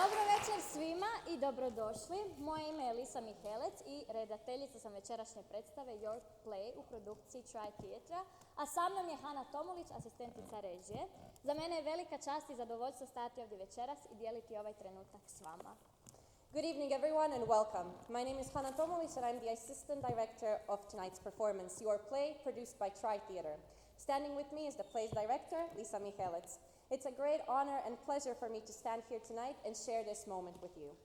Dobro večer svima i dobrodošli. Moje ime je Mihelec i redateljica sam večerašnje predstave Your Play u produkciji Try Theatra, a sa mnom je Hana Tomulić, asistentica režije. Za mene je velika čast i zadovoljstvo stajati ovdje večeras i dijeliti ovaj trenutak s vama. Good evening, everyone, and welcome. My name is Hana Tomulić, and I'm the assistant director of tonight's performance, Your Play, produced by Try Theatre. Standing with me is the play's director, Mihelec. It's a great honor and pleasure for me to stand here tonight and share this moment with you.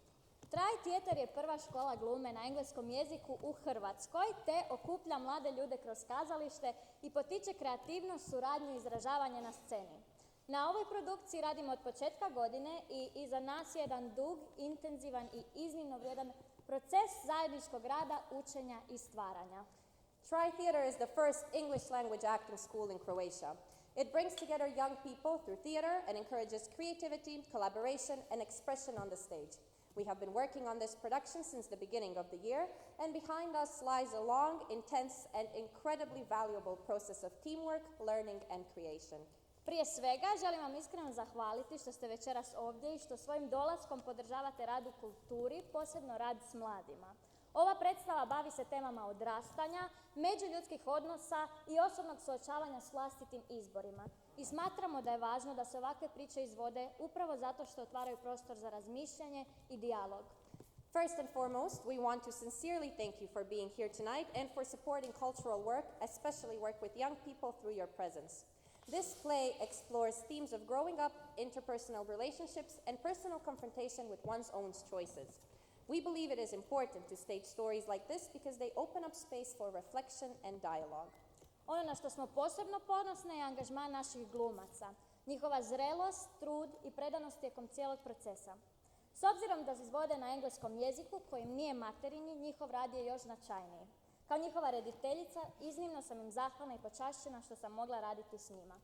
Try Theatre je prva škola glume na engleskom jeziku u Hrvatskoj, te okuplja mlade ljude kroz kazalište i potiče kreativnost, suradnju i izražavanje na sceni. Na ovoj produkciji radimo od početka godine i iza nas je jedan dug, intenzivan i iznimno vrijedan proces zajedničkog rada, učenja i stvaranja. Try Theatre is the first English language acting school in Croatia. It brings together young people through theatre and encourages creativity, collaboration, and expression on the stage. We have been working on this production since the beginning of the year, and behind us lies a long, intense, and incredibly valuable process of teamwork, learning, and creation. Prije svega želim vam iskreno zahvaliti što ste večeras ovdje i što svojim dolaskom podržavate rad u kulturi, posebno rad s mladima. Ova predstava bavi se temama odrastanja, međuljudskih odnosa i osobnog suočavanja s vlastitim izborima. I smatramo da je važno da se ovakve priče izvode upravo zato što otvaraju prostor za razmišljanje i dijalog. First and foremost, we want to sincerely thank you for being here tonight and for supporting cultural work, especially work with young people through your presence. This play explores themes of growing up, interpersonal relationships, and personal confrontation with one's own choices. We believe it is important to stage stories like this because they open up space for reflection and dialogue. Ono na što smo posebno ponosne je angažman naših glumaca, njihova zrelost, trud i predanost tijekom cijelog procesa. S obzirom da se izvode na engleskom jeziku kojim nije materinji, njihov rad je još značajniji. Kao njihova rediteljica, iznimno sam im zahvalna i počašćena što sam mogla raditi s njima.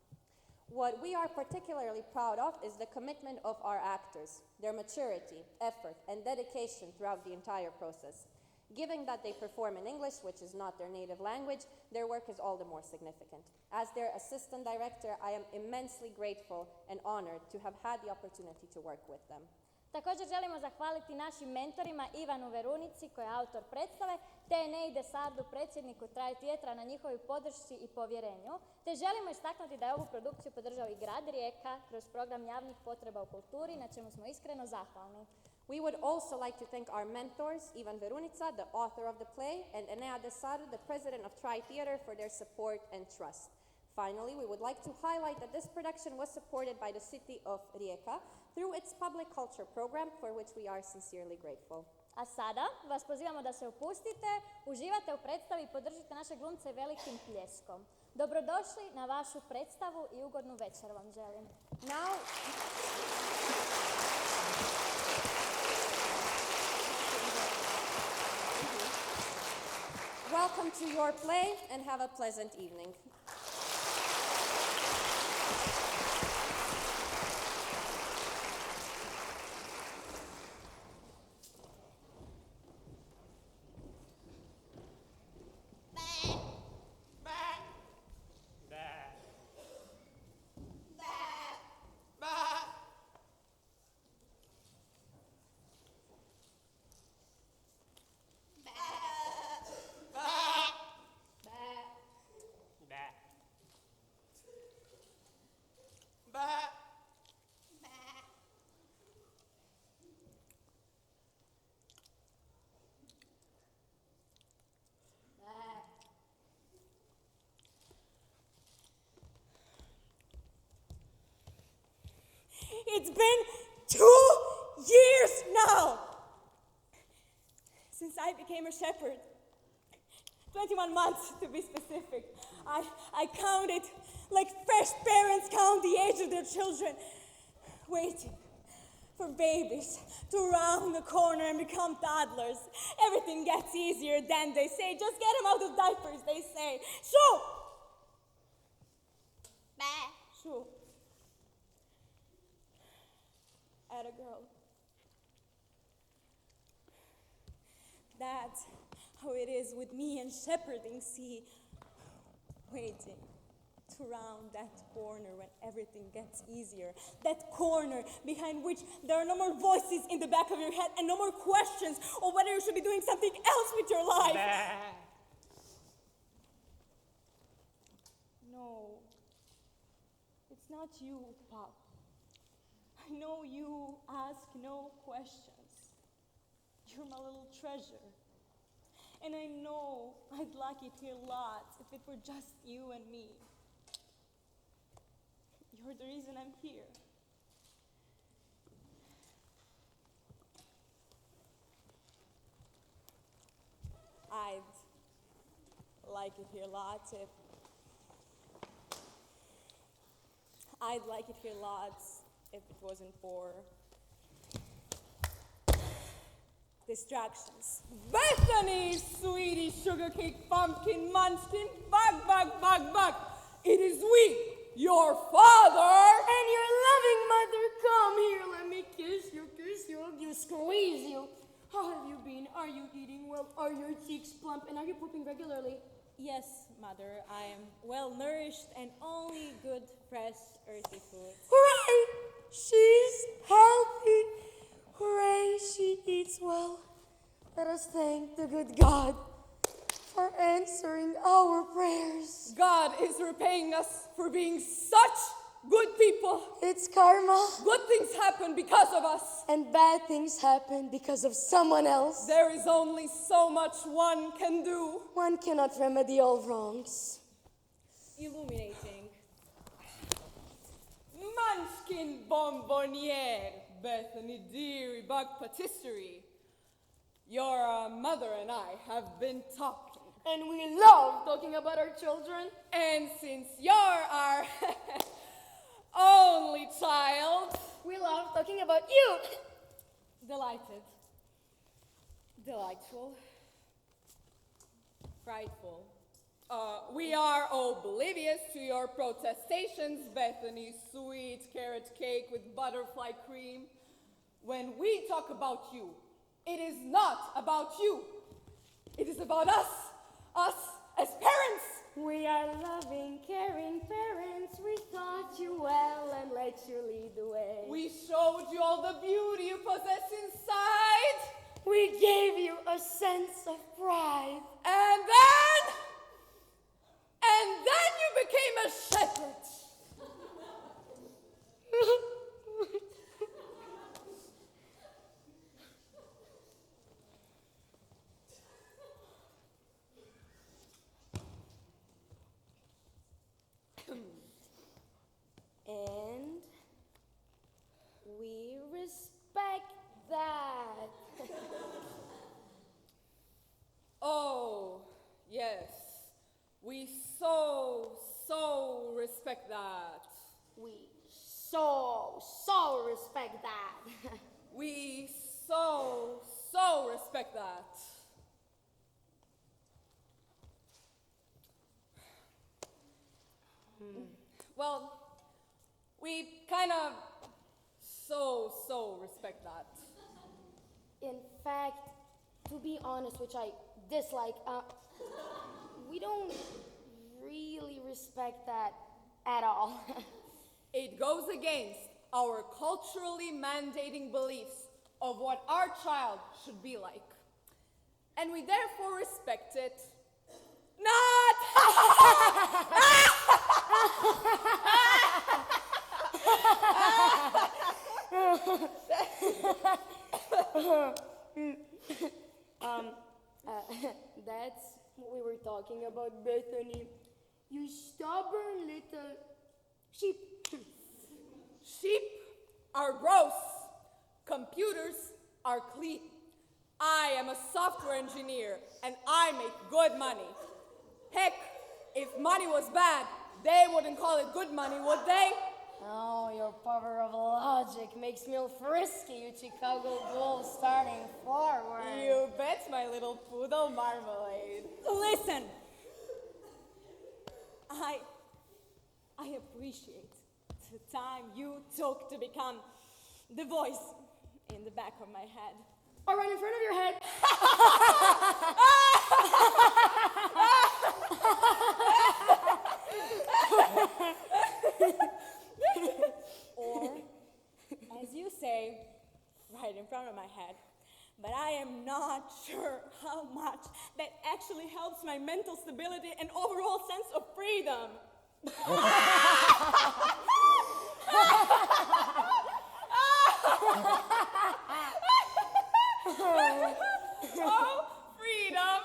What we are particularly proud of is the commitment of our actors, their maturity, effort, and dedication throughout the entire process. Given that they perform in English, which is not their native language, their work is all the more significant. As their assistant director, I am immensely grateful and honored to have had the opportunity to work with them. Također želimo zahvaliti našim mentorima Ivanu Verunici, koji je autor predstave, te Neide Sardu, predsjedniku Try Theatra, na njihovoj podršci i povjerenju, te želimo istaknuti da je ovu produkciju podržao i grad Rijeka kroz program javnih potreba u kulturi, na čemu smo iskreno zahvalni. We would also like to thank our mentors, Ivan Verunica, the author of the play, and Enea de Sardu, the president of Try Theatre, for their support and trust. Finally, we would like to highlight that this production was supported by the city of Rijeka through its public culture program, for which we are sincerely grateful. A sada vas pozivamo da se opustite, uživate u predstavi i podržite naše glumce velikim pljeskom. Dobrodošli na vašu predstavu i ugodnu večer vam želim. Now, welcome to Your Play and have a pleasant evening. It's been 2 years now since I became a shepherd. 21 months to be specific. I counted like fresh parents count the age of their children, waiting for babies to round the corner and become toddlers. Everything gets easier then, they say. Just get them out of diapers, they say. Shoo! Shoo. I had a girl. That's how it is with me and shepherding, see, waiting to around that corner when everything gets easier. That corner behind which there are no more voices in the back of your head and no more questions of whether you should be doing something else with your life. No, it's not you, Pop. I know you ask no questions. You're my little treasure. And I know I'd like it here lots if it were just you and me. You're the reason I'm here. I'd like it here lots if it wasn't for distractions. Bethany, sweetie, sugar cake, pumpkin, munchkin, bug. It is we, your father. And your loving mother, come here, let me kiss you, you, squeeze you. How have you been? Are you eating well? Are your cheeks plump? And are you pooping regularly? Yes, Mother, I am well nourished and only good, fresh, earthy food. Hooray! She's healthy. Hooray, she eats well. Let us thank the good God for answering our prayers. God is repaying us for being such good people. It's karma. Good things happen because of us. And bad things happen because of someone else. There is only so much one can do. One cannot remedy all wrongs. Illuminating. Munchkin bonbonniere, Bethany dearie, bug patisserie. Your mother and I have been talking. And we love talking about our children. And since you're our only child, We love talking about you. delighted, delightful, frightful. We are oblivious to your protestations, Bethany, sweet carrot cake with butterfly cream. When we talk about you, it is not about you. It is about us as parents. We are loving, caring parents. We taught you well and let you lead the way. We showed you all the beauty you possess inside. We gave you a sense of pride. And then you became a shepherd. And we respect that. Oh, yes. We so respect that. We so respect that. We so respect that. Well, we kind of so respect that. In fact, to be honest, which I dislike, we don't really respect that at all. It goes against our culturally mandating beliefs of what our child should be like. And we therefore respect it. Not! That's what we were talking about, Bethany. You stubborn little sheep. Sheep are gross. Computers are clean. I am a software engineer and I make good money. Heck, if money was bad, they wouldn't call it good money, would they? Oh, your power of logic makes me all frisky, you Chicago Bulls starting forward. You bet, my little poodle marmalade. Listen, I appreciate the time you took to become the voice in the back of my head. Or right in front of your head. Or, as you say, right in front of my head. But I am not sure how much that actually helps my mental stability and overall sense of freedom. Oh, freedom,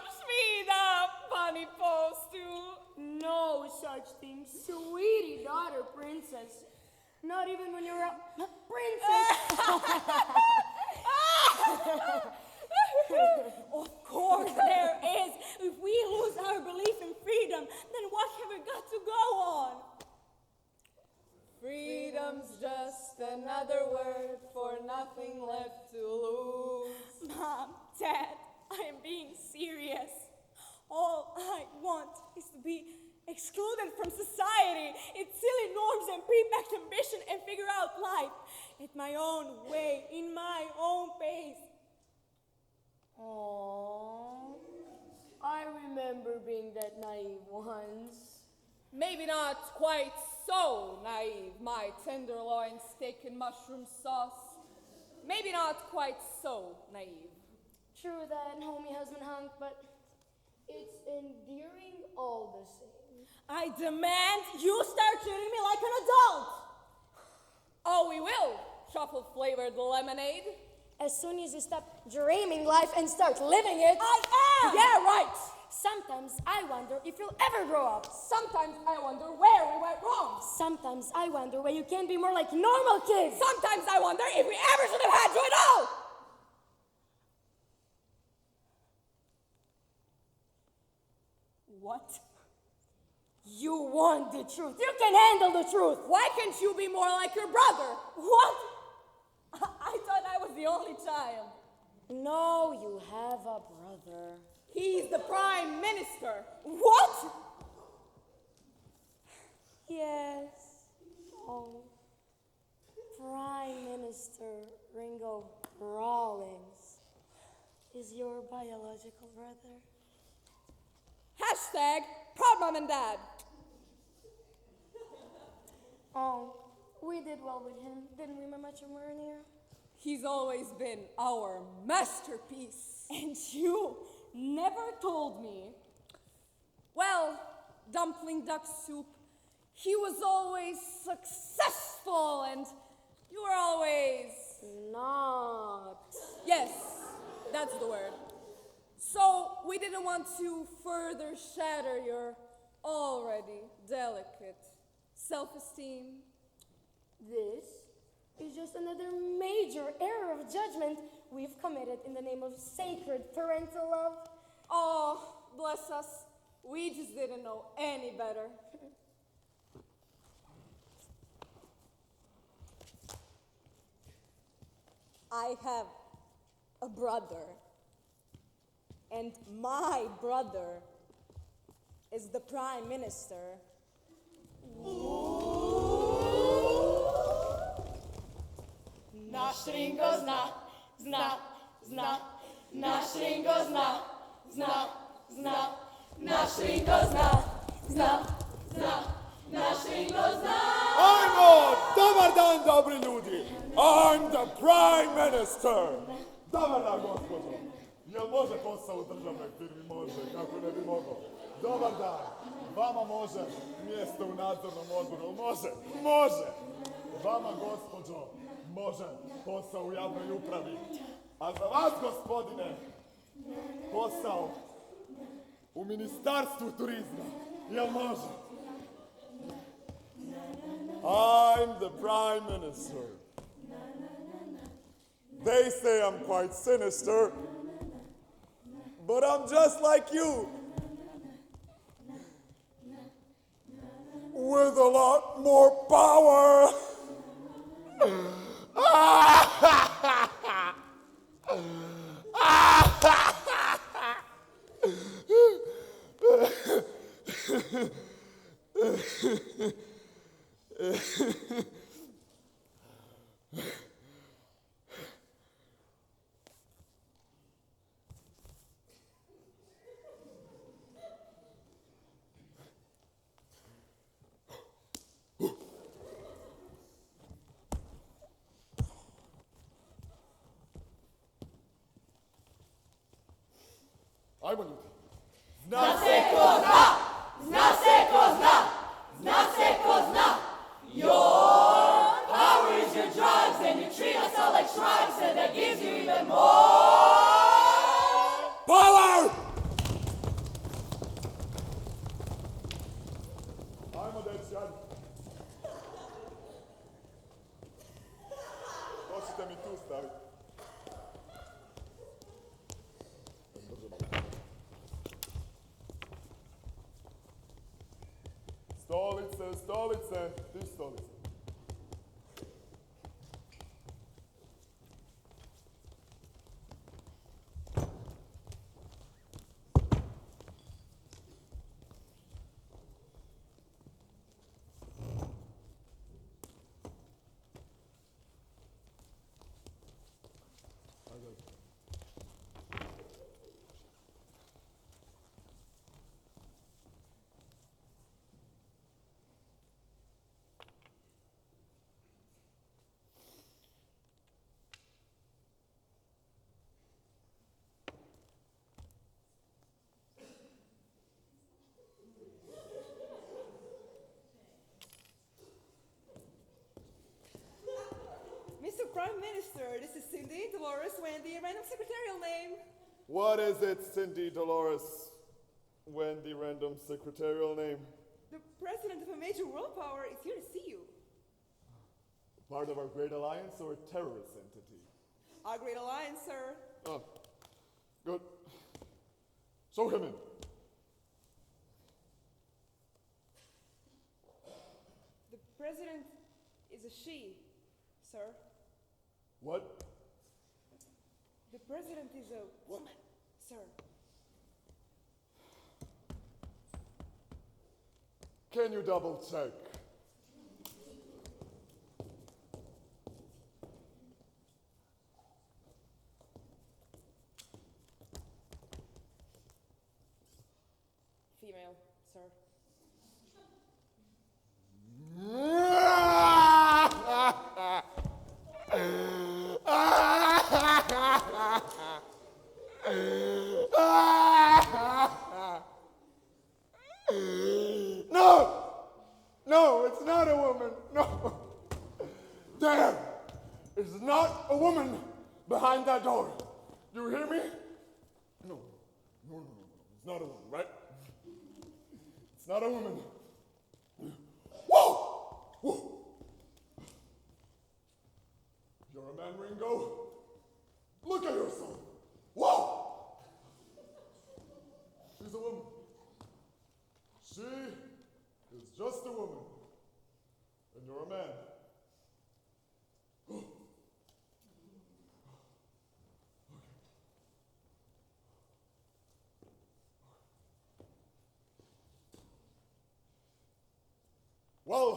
funny post too. No such thing, sweetie daughter princess. Not even when you're a princess. Of course there is. If we lose our belief in freedom, then what have we got to go on? Freedom's just another word for nothing left to lose. Mom, Dad, I am being serious. All I want is to be excluded from society, its silly norms and pre-packed ambition, and figure out life at my own way, in my own pace. Aww, I remember being that naive once. Maybe not quite so naive, my tenderloin steak and mushroom sauce. Maybe not quite so naive. True that homie husband hunk, but it's endearing all the same. I demand you start treating me like an adult. Oh, we will. Truffle-flavored lemonade. As soon as you stop dreaming life and start living it. I am! Yeah, right. Sometimes I wonder if you'll ever grow up. Sometimes I wonder where we went wrong. Sometimes I wonder why you can't be more like normal kids. Sometimes I wonder if we ever should have had you at all. What? You want the truth. You can handle the truth. Why can't you be more like your brother? What? I thought I was the only child. No, you have a brother. He's the prime minister. What? Yes. Oh. Prime Minister Ringo Rawlings is your biological brother. Hashtag proud mom and dad. Oh, we did well with him, didn't we, my matrimonial? He's always been our masterpiece. And you never told me. Well, dumpling duck soup, he was always successful and you were always... Not. Yes, that's the word. So we didn't want to further shatter your already delicate self-esteem. This is just another major error of judgment we've committed in the name of sacred parental love. Oh, bless us. We just didn't know any better. I have a brother. And my brother is the prime minister. Naš Ringo zna, zna, zna. Naš Ringo zna, zna, zna. Naš Ringo zna, zna, zna. Naš Ringo zna. Ajmo! Dobar dan, dobri ljudi! I'm the Prime Minister! Dobar dan, gospođo! Jel može posao u državnoj firmi? Može, kako ne bi mogao. Dobar dan! Vama može mjesto u nadzornom odboru, može? Može! Vama, gospođo, može posao u javnoj upravi. A za vas, gospodine, posao u Ministarstvu turizma. Jel može? I'm the Prime Minister. They say I'm quite sinister, but I'm just like you. With a lot more power. Ajmo ljudi. Zna se ko zna, zna se ko zna, zna se ko zna. Your power is your drugs and you treat us all like shrubs and that gives you even more Power! Ajmo deci, ajmo. Možete mi tu staviti. Stolice, stolice, ti stolice. Mr. Prime Minister, this is Cindy, Dolores, Wendy, a random secretarial name. What is it, Cindy, Dolores, Wendy, random secretarial name? The president of a major world power is here to see you. Part of our great alliance or a terrorist entity? Our great alliance, sir. Oh, good. Show him in. The president is a she, sir. What? The president is a woman, sir. Can you double check? Female, sir. No, it's not a woman. No. There is not a woman behind that door. You hear me? No. It's not a woman, right? It's not a woman. Whoa! Whoa! You're a man, Ringo. Look at yourself. Whoa! She's a woman. She is just a woman. And you're a man. Well,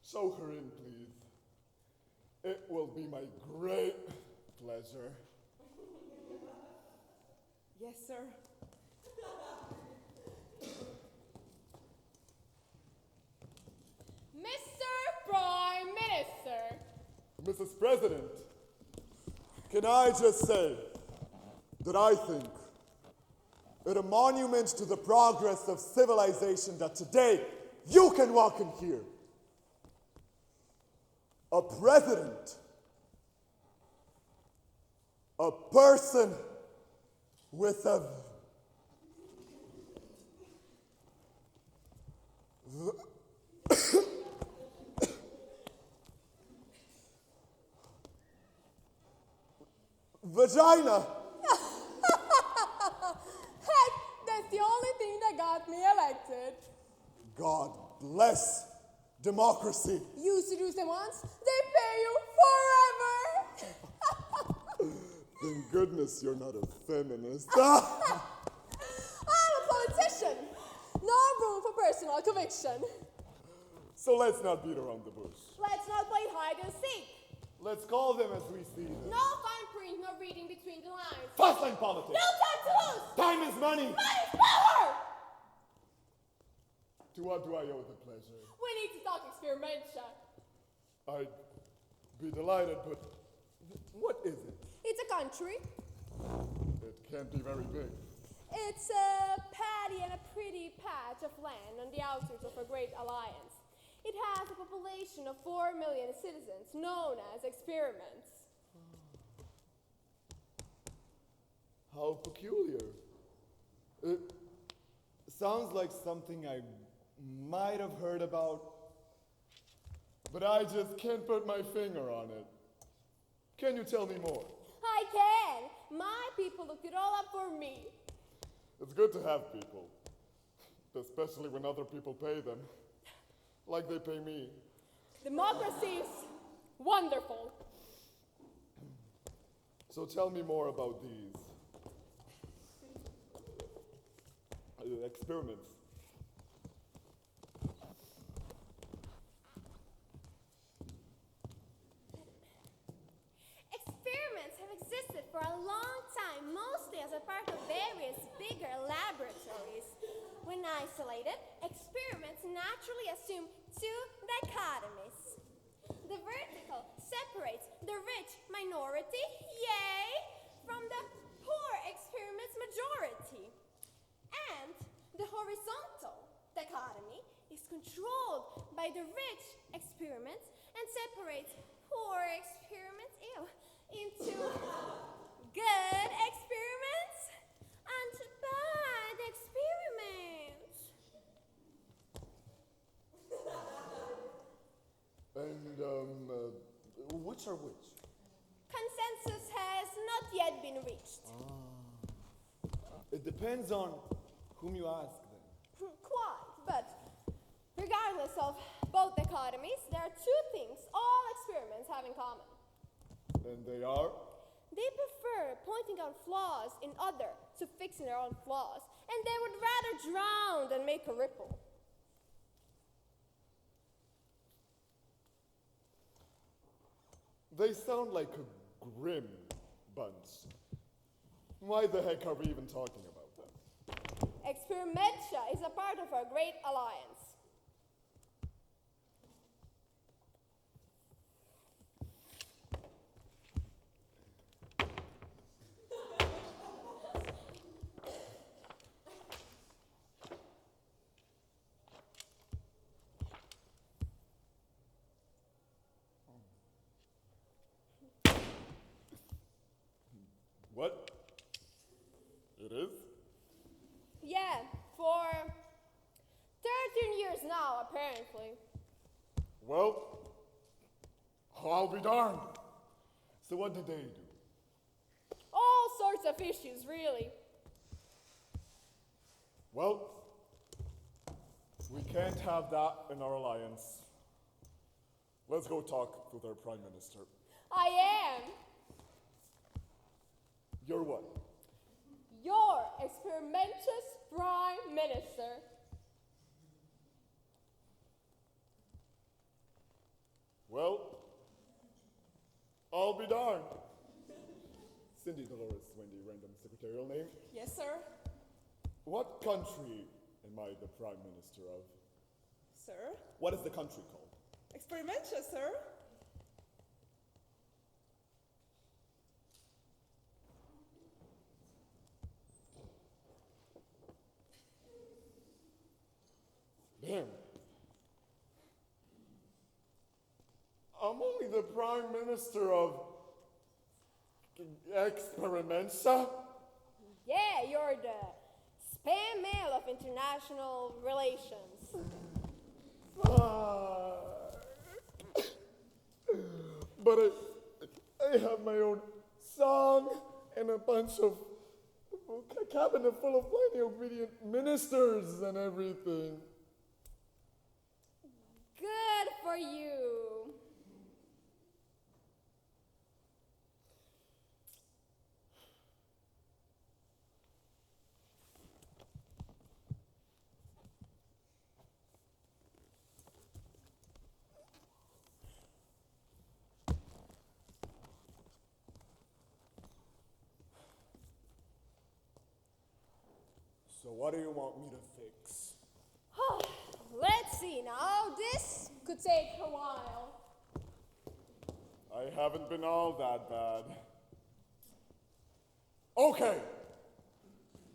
show her in, please. It will be my great pleasure. Yes, sir. Mr. Prime Minister. Mrs. President, can I just say that I think it a monument to the progress of civilization that today you can walk in here. A president, a person with a vagina. Heck, that's the only thing that got me elected. God bless democracy. You seduce them once, they pay you forever. Thank goodness you're not a feminist. I'm a politician. No room for personal conviction. So let's not beat around the bush. Let's not play hide and seek. Let's call them as we see them. No fine print, no reading between the lines. Fast lane politics. No time to lose. Time is money. Money is power. To what do I owe the pleasure? We need to talk Experimentia. I'd be delighted, but what is it? It's a country It can't be very big. It's a paddy and a pretty patch of land on the outskirts of a great alliance. It has a population of 4 million citizens, known as Experiments. How peculiar. It sounds like something I might have heard about, but I just can't put my finger on it. Can you tell me more? I can! My people looked it all up for me. It's good to have people, especially when other people pay them, like they pay me. Democracy's wonderful. So tell me more about these experiments. Experiments have existed for a long time, mostly as a part of various bigger laboratories. When isolated, experiments naturally assume two dichotomies. The vertical separates the rich minority, yay, from the poor experiments majority. And the horizontal dichotomy is controlled by the rich experiments and separates poor experiments into good experiments and bad experiments. And, which are which? Consensus has not yet been reached. It depends on whom you ask, then. Quite, but regardless of both dichotomies, there are two things all experiments have in common. And they are? They prefer pointing out flaws in others to fixing their own flaws, and they would rather drown than make a ripple. They sound like a grim bunch. Why the heck are we even talking about them? Experimentia is a part of our great alliance. What? It is? Yeah, for 13 years now, apparently. Well, I'll be darned. So what did they do? All sorts of issues, really. Well, we can't have that in our alliance. Let's go talk to their prime minister. I am You're what? your experimentous prime minister. Well, I'll be darned. Cindy Dolores Wendy, random secretarial name. Yes, sir. What country am I the prime minister of? Sir. What is the country called? Experimentia, sir. Damn. I'm only the prime minister of Experimentia. Yeah, you're the spam mail of international relations. But I have my own song and a bunch of a cabinet full of plenty obedient ministers and everything. Good for you. So what do you want me to fix? Let's see now. This could take a while. I haven't been all that bad. Okay,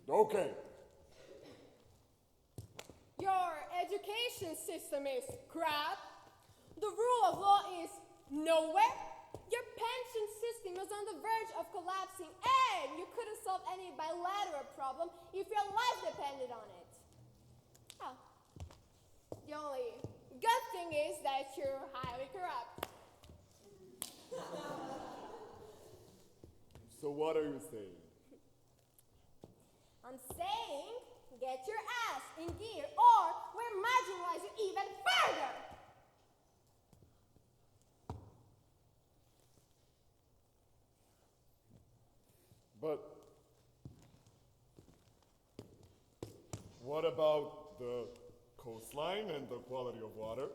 Okay. Your education system is crap. The rule of law is nowhere. Your pension system is on the verge of collapsing, and you couldn't solve any bilateral problem if your life depended on it. Oh. The only good thing is that you're highly corrupt. So what are you saying? I'm saying get your ass in gear or we'll marginalize you even further. But what about the coastline and the quality of water?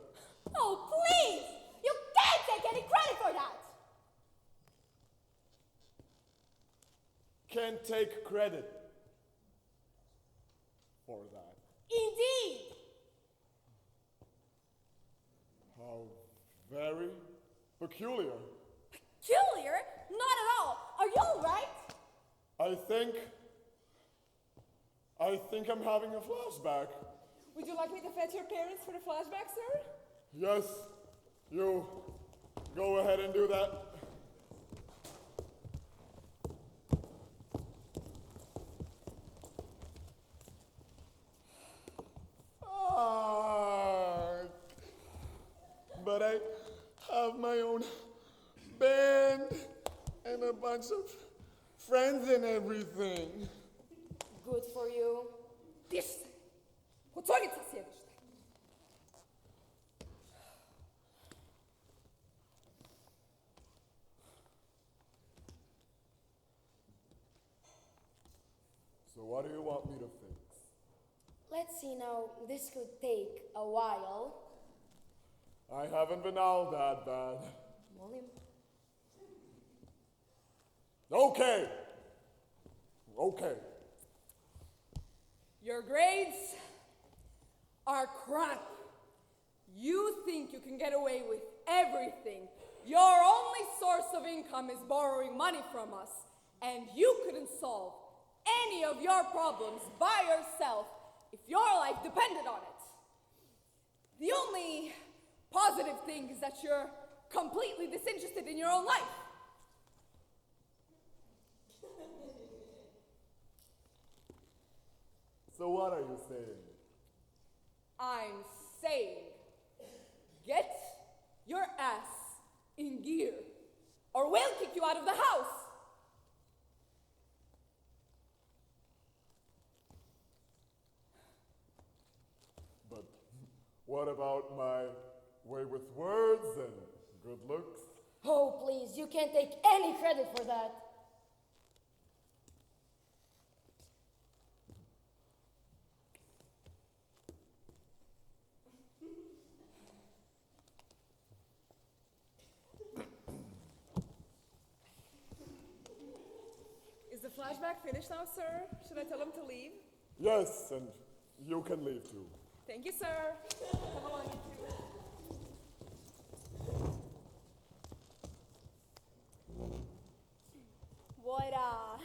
Oh, please! You can't take any credit for that! Can't take credit for that. Indeed! How very peculiar. Peculiar? Not at all. Are you all right? I think I'm having a flashback. Would you like me to fetch your parents for the flashback, sir? Yes, you go ahead and do that. But I have my own band and a bunch of friends and everything. Good for you. Тише се! Отворица седиšte! So what do you want me to fix? Let's see now, this could take a while. I haven't been all that bad. Molim. Okay. Okay. Your grades are crap. You think you can get away with everything. Your only source of income is borrowing money from us, and you couldn't solve any of your problems by yourself if your life depended on it. The only positive thing is that you're completely disinterested in your own life. So what are you saying? I'm saying, get your ass in gear, or we'll kick you out of the house. But what about my way with words and good looks? Oh, please, you can't take any credit for that. Is the flashback finished now, sir? Should I tell him to leave? Yes, and you can leave too. Thank you, sir. Come along, you two. What a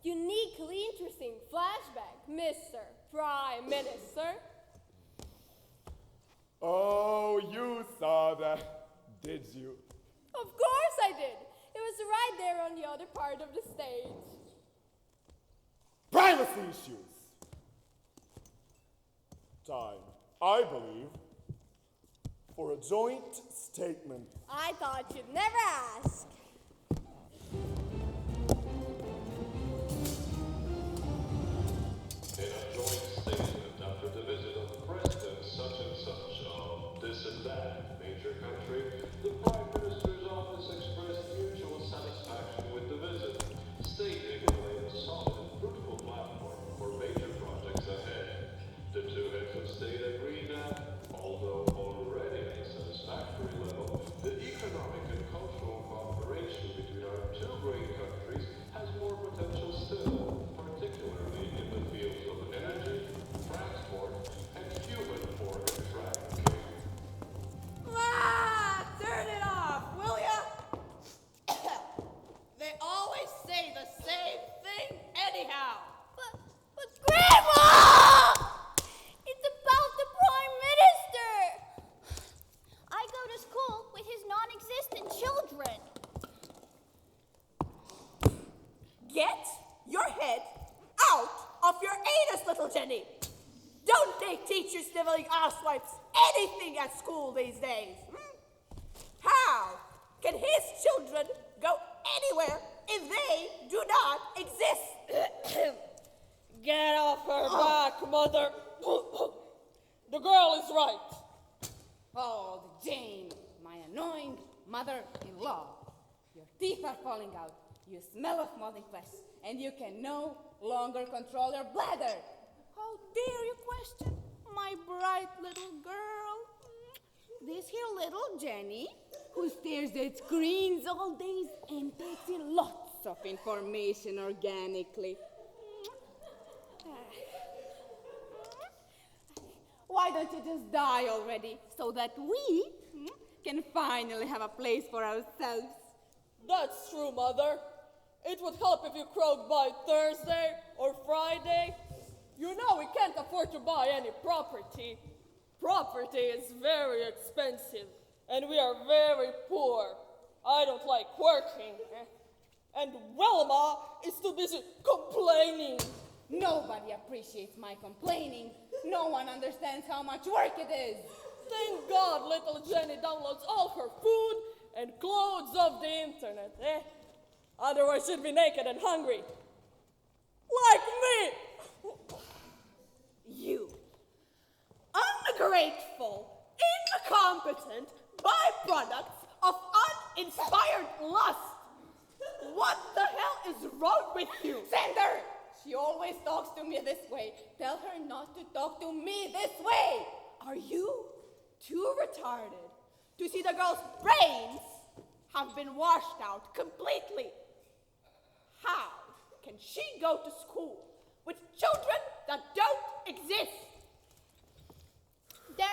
uniquely interesting flashback, Mr. Prime Minister. Oh, you saw that, did you? Of course I did. It was right there on the other part of the stage. Privacy issues. Time, I believe, for a joint statement. I thought you'd never ask. In a joint statement after the visit of President such and such of this and that major country, the Prime Minister's office expressed mutual satisfaction with the visit, stating it laid a solid and fruitful platform for major projects ahead. The two heads of state agreed that, although already at a satisfactory level, the economic and cultural cooperation sniveling asswipes anything at school these days? How can his children go anywhere if they do not exist? Get off her back, mother. The girl is right. Oh, Jane, my annoying mother-in-law. Your teeth are falling out. You smell of molding flesh, and you can no longer control your bladder. How dare you question my bright little girl? This here little Jenny, who stares at screens all days and takes in lots of information organically. Why don't you just die already so that we can finally have a place for ourselves? That's true, Mother. It would help if you croaked by Thursday or Friday. You know we can't afford to buy any property. Property is very expensive, and we are very poor. I don't like working. And Wilma is too busy complaining. Nobody appreciates my complaining. No one understands how much work it is. Thank God little Jenny downloads all her food and clothes off the internet, Otherwise she'd be naked and hungry. Like me! You ungrateful, incompetent byproducts of uninspired lust. What the hell is wrong with you? Send her! She always talks to me this way. Tell her not to talk to me this way. Are you too retarded to see the girl's brains have been washed out completely? How can she go to school with children that don't exist? They're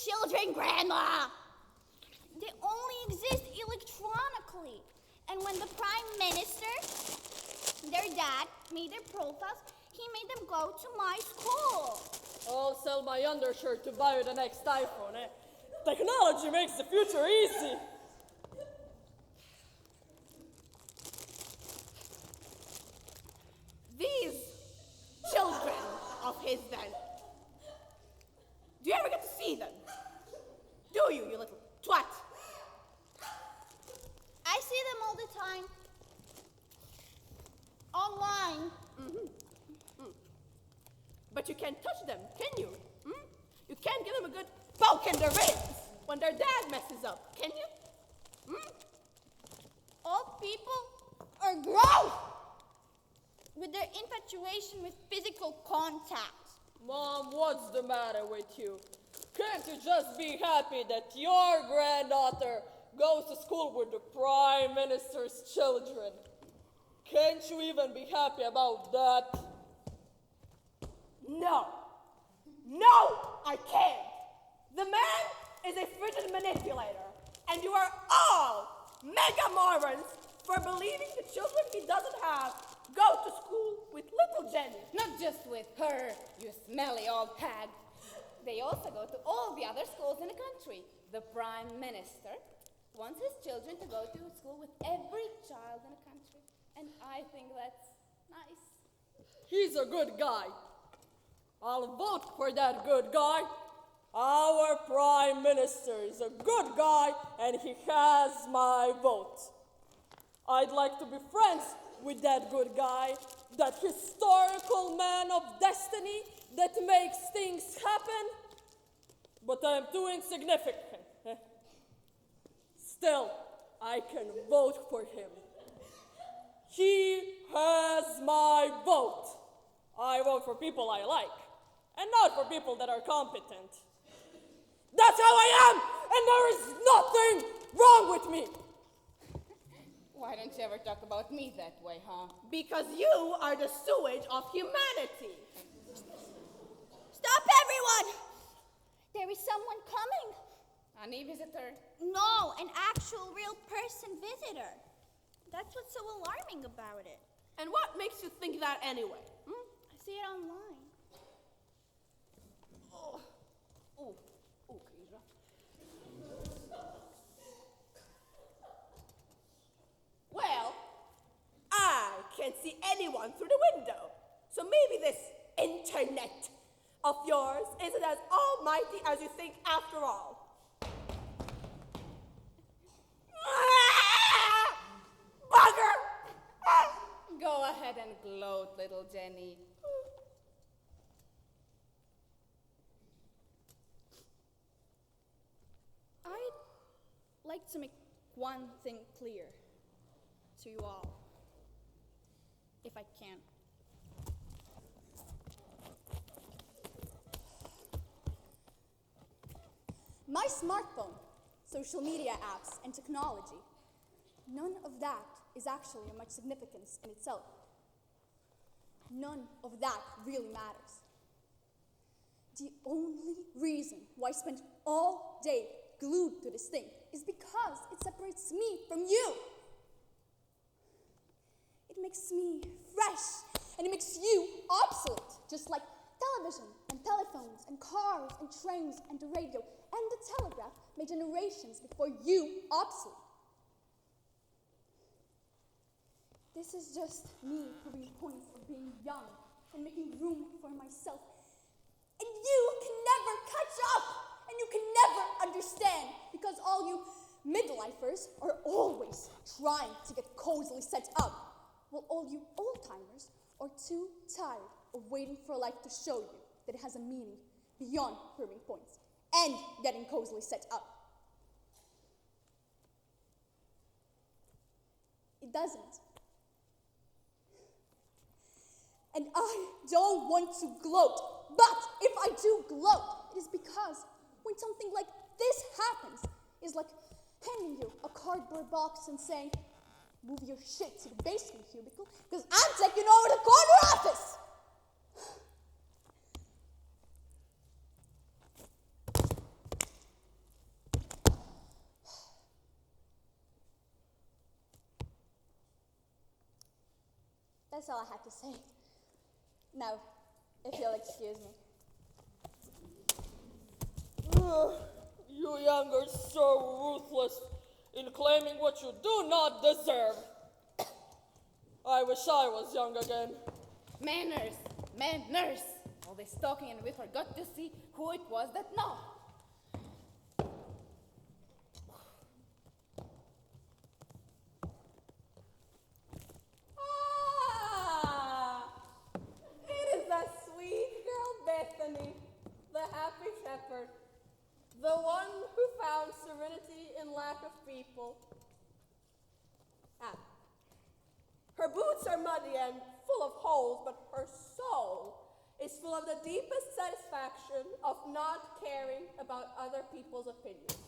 children, Grandma. They only exist electronically. And when the Prime Minister, their dad, made their profiles, he made them go to my school. I'll sell my undershirt to buy you the next iPhone, Technology makes the future easy. These children of his then, do you ever get to see them? Do you little twat? I see them all the time. Online. But you can't touch them, can you? You can't give them a good poke in the ribs when their dad messes up, can you? All people are gross with their infatuation with physical contact. Mom, what's the matter with you? Can't you just be happy that your granddaughter goes to school with the Prime Minister's children? Can't you even be happy about that? No, I can't. The man is a frigid manipulator, and you are all mega morons for believing the children he doesn't have go to school with little Jenny. Not just with her, you smelly old hag. They also go to all the other schools in the country. The Prime Minister wants his children to go to school with every child in the country. And I think that's nice. He's a good guy. I'll vote for that good guy. Our Prime Minister is a good guy, and he has my vote. I'd like to be friends with that good guy, that historical man of destiny that makes things happen, but I'm too insignificant. Still, I can vote for him. He has my vote. I vote for people I like, and not for people that are competent. That's how I am, and there is nothing wrong with me. Why don't you ever talk about me that way, huh? Because you are the sewage of humanity. Stop, everyone! There is someone coming. Any visitor? No, an actual real person visitor. That's what's so alarming about it. And what makes you think that anyway? I see it online. Well, I can't see anyone through the window. So maybe this internet of yours isn't as almighty as you think after all. Bugger! Go ahead and gloat, little Jenny. I'd like to make one thing clear to you all, if I can. My smartphone, social media apps, and technology, none of that is actually of much significance in itself. None of that really matters. The only reason why I spent all day glued to this thing is because it separates me from you. It makes me fresh, and it makes you obsolete, just like television and telephones and cars and trains and the radio and the telegraph made generations before you obsolete. This is just me proving points of being young and making room for myself. And you can never catch up, and you can never understand, because all you midlifers are always trying to get cozily set up, while all you old-timers are too tired of waiting for life to show you that it has a meaning beyond proving points and getting cozily set up. It doesn't. And I don't want to gloat, but if I do gloat, it is because when something like this happens, it's like handing you a cardboard box and saying, move your shit to the basement cubicle, because I'm taking over the corner office! That's all I had to say. Now, if you'll excuse me. You young are so ruthless in claiming what you do not deserve. I wish I was young again. Manners. All this talking and we forgot to see who it was that knocked. It is that sweet girl Bethany, the happy shepherd, the one who found serenity in lack of people. Her boots are muddy and full of holes, but her soul is full of the deepest satisfaction of not caring about other people's opinions.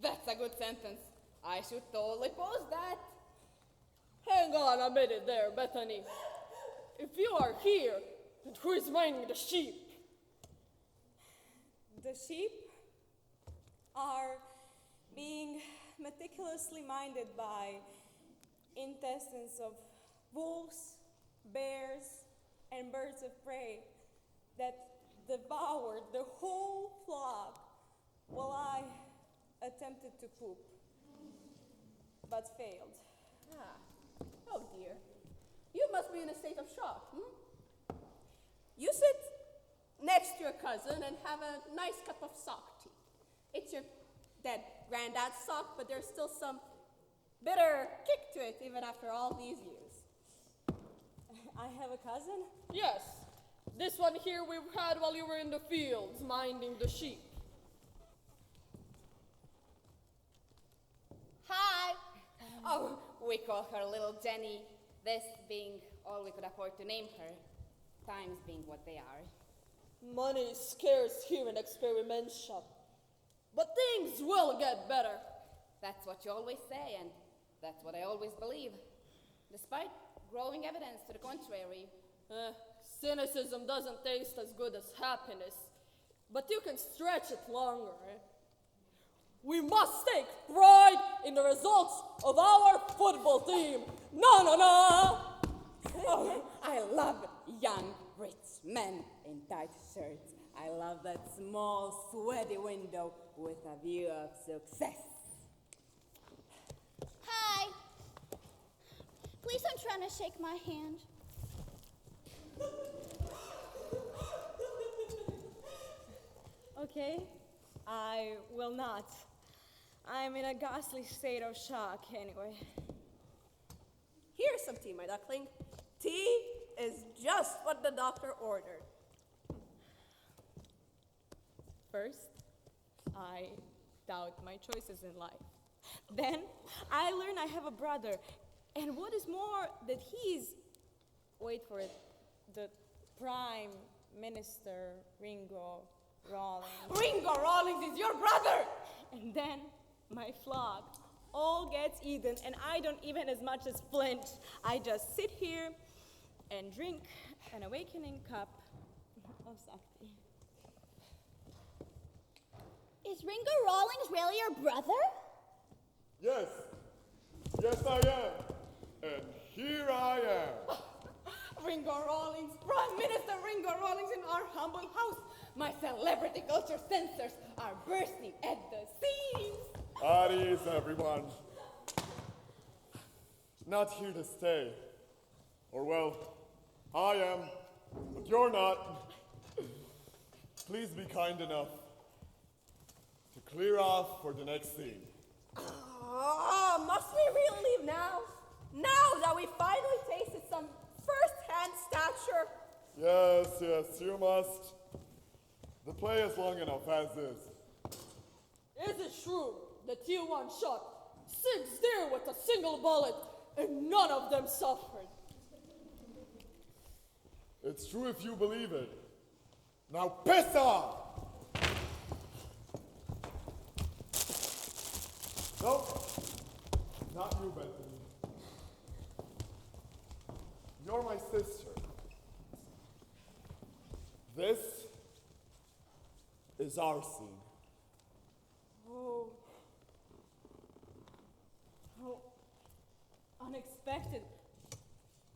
That's a good sentence. I should totally post that. Hang on a minute there, Bethany. If you are here, then who is minding the sheep? The sheep are being meticulously minded by intestines of wolves, bears, and birds of prey that devoured the whole flock while I attempted to poop, but failed. Oh dear. You must be in a state of shock, You sit next to your cousin and have a nice cup of sock tea. It's your dead granddad's sock, but there's still some bitter kick to it even after all these years. I have a cousin? Yes, this one here we had while you were in the fields minding the sheep. Hi! Oh, we call her little Jenny, this being all we could afford to name her, times being what they are. Money is scarce here in Experimentia, but things will get better. That's what you always say, and that's what I always believe. Despite growing evidence to the contrary. Cynicism doesn't taste as good as happiness, but you can stretch it longer. We must take pride in the results of our football team. No, no, no! Oh, I love young, rich men in tight shirts. I love that small, sweaty window with a view of success. Hi. Please don't try to shake my hand. Okay? I will not. I'm in a ghastly state of shock anyway. Here's some tea, my duckling. Tea is just what the doctor ordered. First, I doubt my choices in life. Then, I learn I have a brother. And what is more, that he's, wait for it, the Prime Minister Ringo Rawlings. Ringo Rawlings is your brother! And then, my flock all gets eaten, and I don't even as much as flinch. I just sit here and drink an awakening cup of sakti. Is Ringo Rawlings really your brother? Yes. Yes, I am. And here I am. Ringo Rawlings, Prime Minister Ringo Rawlings in our humble house. My celebrity culture censors are bursting at the seams. At ease, everyone. Not here to stay. Or, well, I am, but you're not. Please be kind enough to clear off for the next scene. Oh, must we really leave now? Now that we finally tasted some first-hand stature? Yes, yes, you must. The play is long enough as is. Is it true that you one shot 6 deer with a single bullet and none of them suffered? It's true if you believe it. Now piss off! Nope, not you, Bethany. You're my sister. This is our scene. Oh. Oh. Unexpected.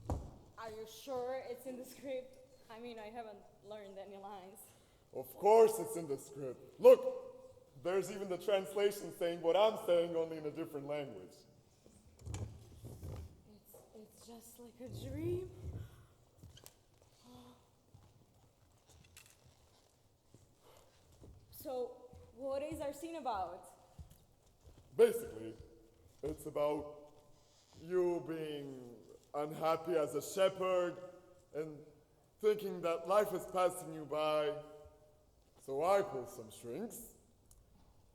Are you sure it's in the script? I mean, I haven't learned any lines. Of course it's in the script. Look, there's even the translation saying what I'm saying, only in a different language. It's just like a dream. So, what is our scene about? Basically, it's about you being unhappy as a shepherd and thinking that life is passing you by. So I pull some strings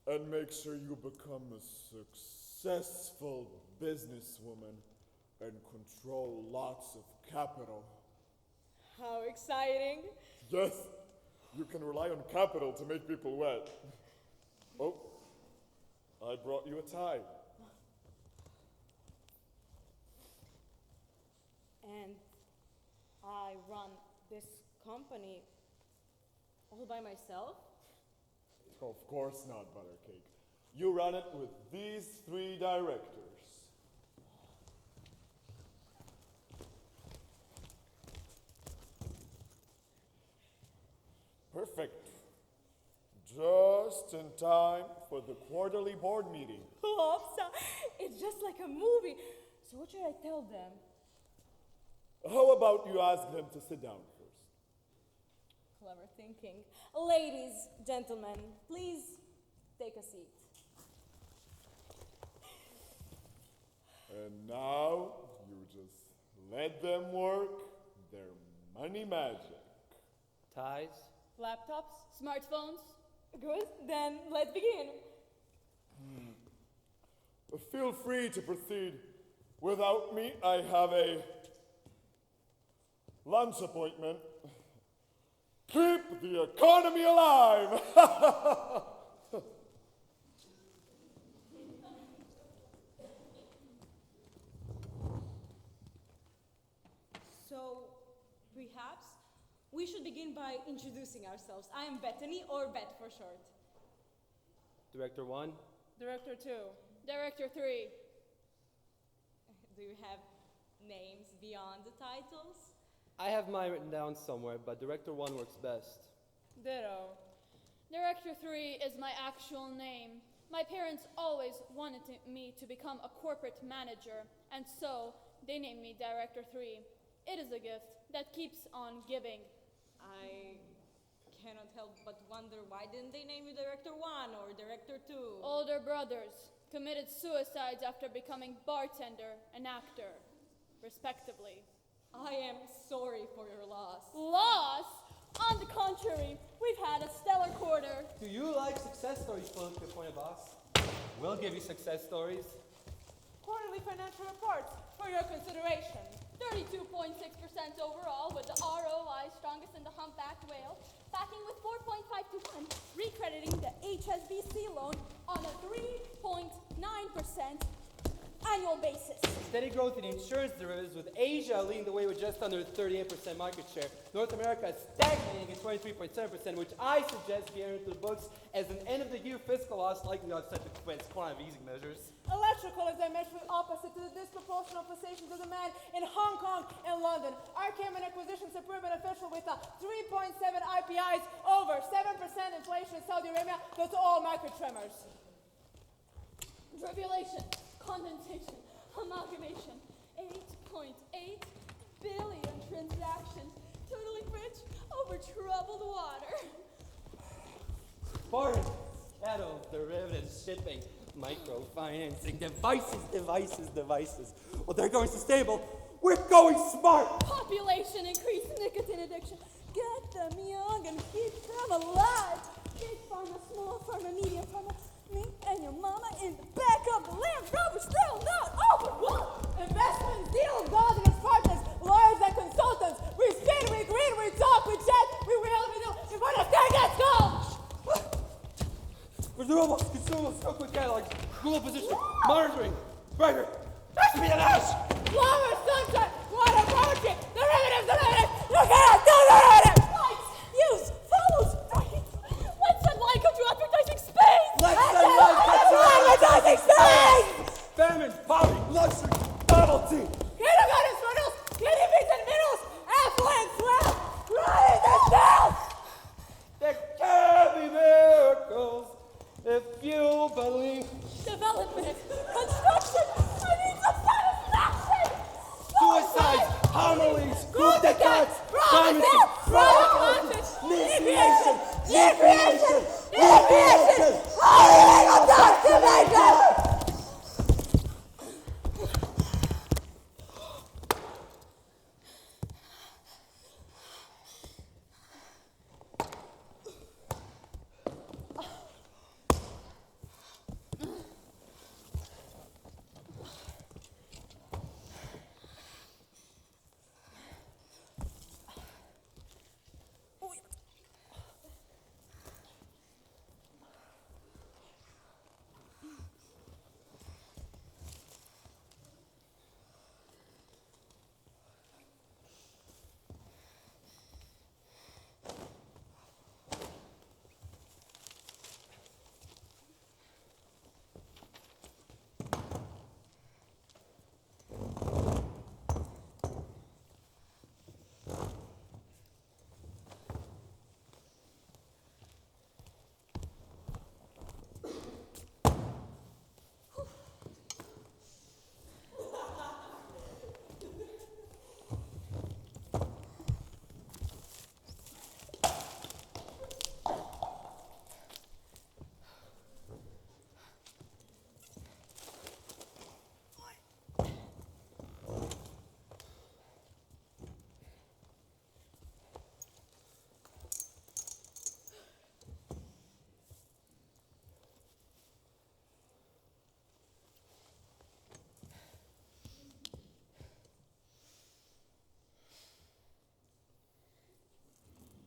and make sure you become a successful businesswoman and control lots of capital. How exciting. Yes, you can rely on capital to make people wet. Oh, I brought you a tie. And I run this company all by myself? Of course not, Buttercake. You run it with these 3 directors. Perfect. Just in time for the quarterly board meeting. Opsa, it's just like a movie. So what should I tell them? How about you ask them to sit down first? Clever thinking. Ladies, gentlemen, please take a seat. And now you just let them work their money magic. Ties? Laptops? Smartphones? Good, then let's begin. Feel free to proceed. Without me, I have a lunch appointment. Keep the economy alive! So, perhaps we should begin by introducing ourselves. I am Bethany, or Bet for short. Director 1? Director 2. Director 3. Do you have names beyond the titles? I have mine written down somewhere, but Director 1 works best. Ditto. Director 3 is my actual name. My parents always wanted me to become a corporate manager, and so they named me Director 3. It is a gift that keeps on giving. I cannot help but wonder why didn't they name you Director 1 or Director 2? Older brothers committed suicides after becoming bartender and actor, respectively. I am sorry for your loss. Loss? On the contrary, we've had a stellar quarter. Do you like success stories, Political Point Boss? We'll give you success stories. Quarterly financial reports for your consideration. 32.6% overall, with the ROI strongest in the humpbacked whale, backing with 4.5 to 1, recrediting the HSBC loan on a 3.9% annual basis. Steady growth in insurance derivatives, with Asia leading the way with just under 38% market share. North America is stagnating at 23.7%, which I suggest be entered into the books as an end-of-the-year fiscal loss likely to offset the quantitative easing measures. Electrical is diametrically opposite to the disproportional position to demand in Hong Kong and London. Our Cayman acquisitions have proven official with a 3.7 IPIs, over 7% inflation in Saudi Arabia. That's all market tremors. Tribulation, condensation, amalgamation, 8.8 billion transactions, totaling rich over troubled water. Foreign cattle, derivatives, shipping, microfinancing, devices. Well, they're going sustainable. We're going smart. Population increase, nicotine addiction. Get them young and keep them alive. Big pharma, small pharma, medium pharma. Me and your mama in the back of the Land Rover, still not over. Investments, deals, golden and partners, lawyers and consultants. We spin, we green, we talk, we chat, we wheel, we do. We want to start that goal. Renewables, consumables, so quick catalogs, Google position, monitoring, brighter, espionage! Flower, sunshine, water, poetry, derivatives, you cannot do derivatives! Likes, use, follows, rights. Let's send like to advertising space! Let's send like to advertising space! Famine, poverty, luxury, novelty! Kindergarten swindles, KDBs and middles, affluent swell, running the south! There can be miracles if you believe. Development, construction, I need some satisfaction! Suicides, homilies, coup d'etats, promises, recreation, all documented!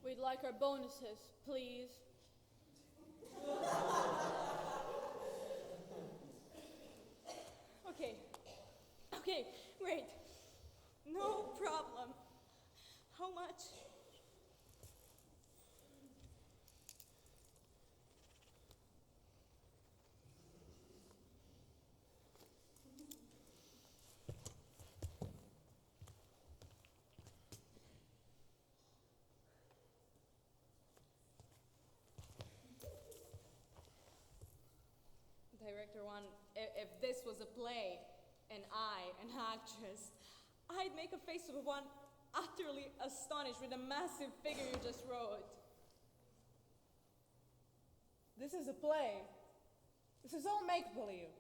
We'd like our bonuses, please. Okay, great. No problem. How much? Director 1, if this was a play, and I, an actress, I'd make a face of one utterly astonished with the massive figure you just wrote. This is a play. This is all make-believe.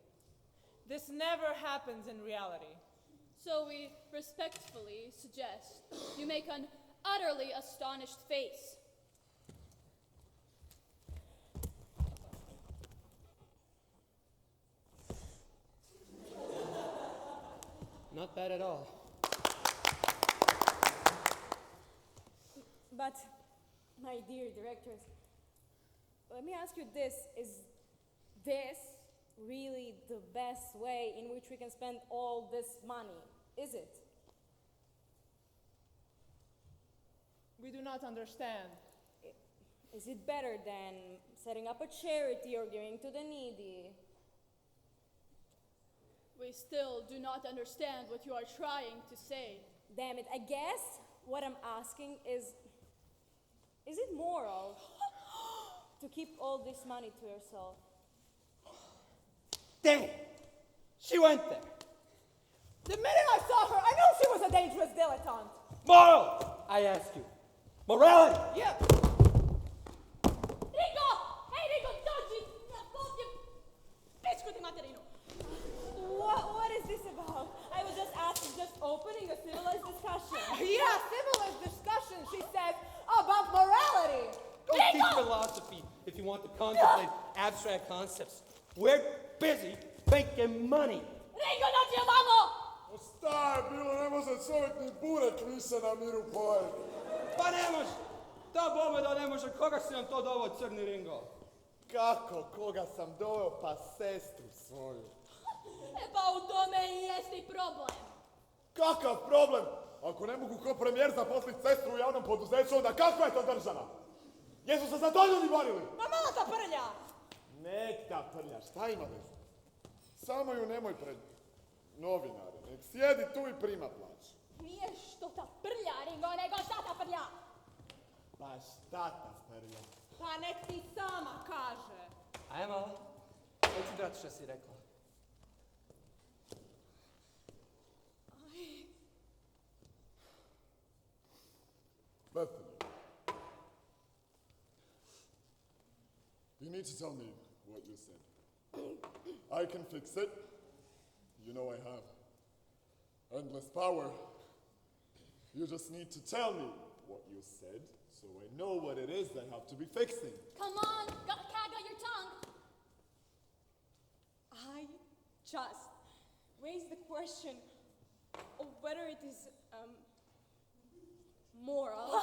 This never happens in reality. So we respectfully suggest you make an utterly astonished face. Not bad at all. But, my dear directors, let me ask you this. Is this really the best way in which we can spend all this money? Is it? We do not understand. Is it better than setting up a charity or giving to the needy? We still do not understand what you are trying to say. Damn it, I guess what I'm asking is it moral to keep all this money to yourself? Damn it! She went there. The minute I saw her, I knew she was a dangerous dilettante. Moral, I ask you. Morality. Yeah. Ringo! Hey, Ringo, dođi! Ovdje! Pičku ti materinu! What is this about? I was just opening a civilized discussion. Yeah, civilized discussion, she said, about morality. Go teach philosophy if you want to contemplate abstract concepts. We're busy making money. Ringo, dođi ovamo! Šta je bilo, ne može čovjek ni burek više na miru pojeti. Pa ne može. Da bome da ne može. Koga si nam to doveo, crni Ringo? Kako, koga sam doveo? Pa sestru svoju. E pa u tome i jeste i problem. Kakav problem? Ako ne mogu ko premijer zaposliti sestru u javnom poduzeću, onda kakva je to država? Jesu se za to ljudi borili? Pa malo ta prlja! Nek ta prlja, šta ima veze? Samo ju nemoj pred novinare, nek sjedi tu i prima plaću. Nije što ta prlja, Ringo, nego šta ta prlja? Pa šta ta prlja? Pa nek ti sama kaže. Aj malo. Reci, brate, šta si rekla. Bethany, you need to tell me what you said. I can fix it. You know I have endless power. You just need to tell me what you said so I know what it is I have to be fixing. Come on, cat got your tongue. I just raised the question of whether it is moral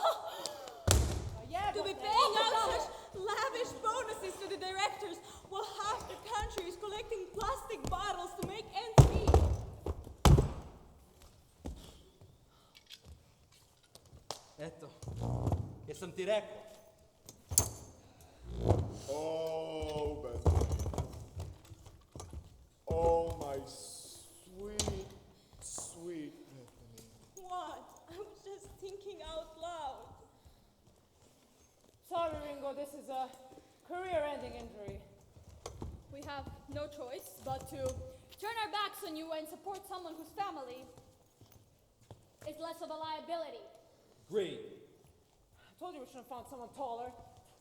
to be paying out such lavish bonuses to the directors while half the country is collecting plastic bottles to make ends meet. Eto, jesam ti rekao. Oh, Bethany. Oh, my sweet, sweet Bethany. What? I was just thinking out loud. Sorry, Ringo, this is a career-ending injury. We have no choice but to turn our backs on you and support someone whose family is less of a liability. Great. I told you we should have found someone taller.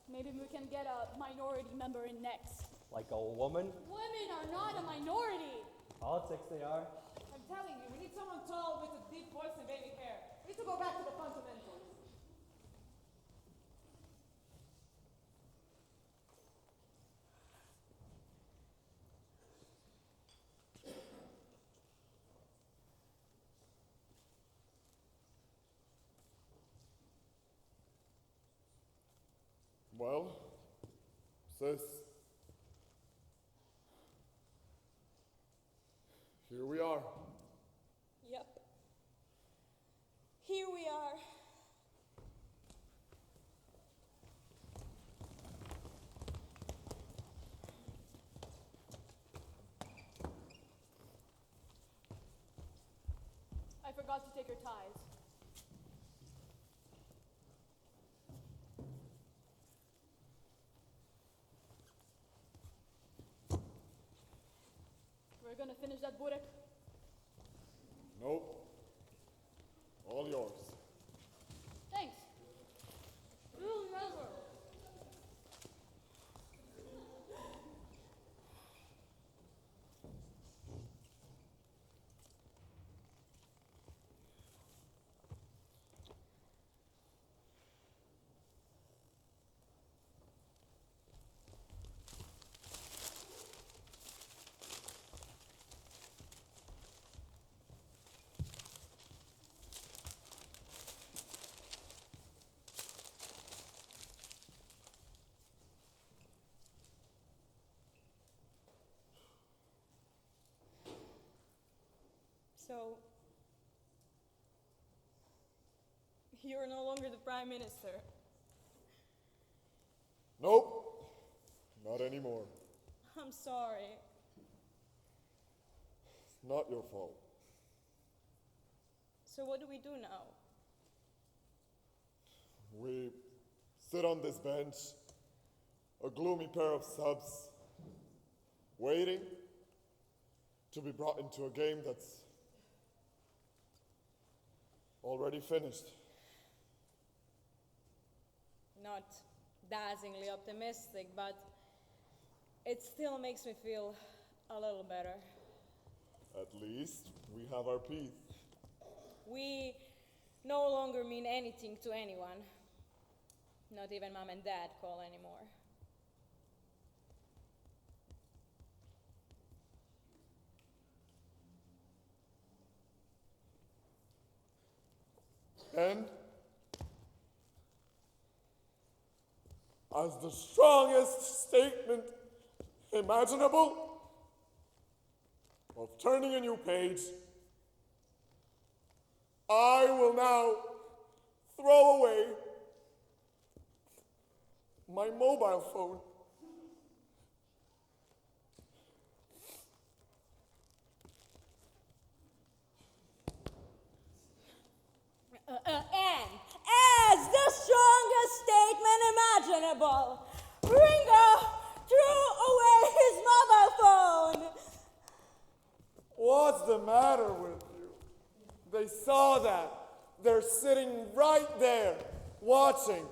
Maybe we can get a minority member in next. Like a woman? Women are not a minority. Politics they are. I'm telling you, we need someone tall with a deep voice and baby hair. We need to go back to the fundamentals. Well, sis, here we are. Yep. Here we are. I forgot to take your ties. We're gonna finish that burek. Nope. All yours. Thanks. We'll never. So, you're no longer the Prime Minister. Nope, not anymore. I'm sorry. Not your fault. So what do we do now? We sit on this bench, a gloomy pair of subs, waiting to be brought into a game that's already finished. Not dazzlingly optimistic, but it still makes me feel a little better. At least we have our peace. We no longer mean anything to anyone. Not even mom and dad call anymore. And as the strongest statement imaginable of turning a new page, I will now throw away my mobile phone. And as the strongest statement imaginable, Ringo threw away his mobile phone. What's the matter with you? They saw that. They're sitting right there, watching.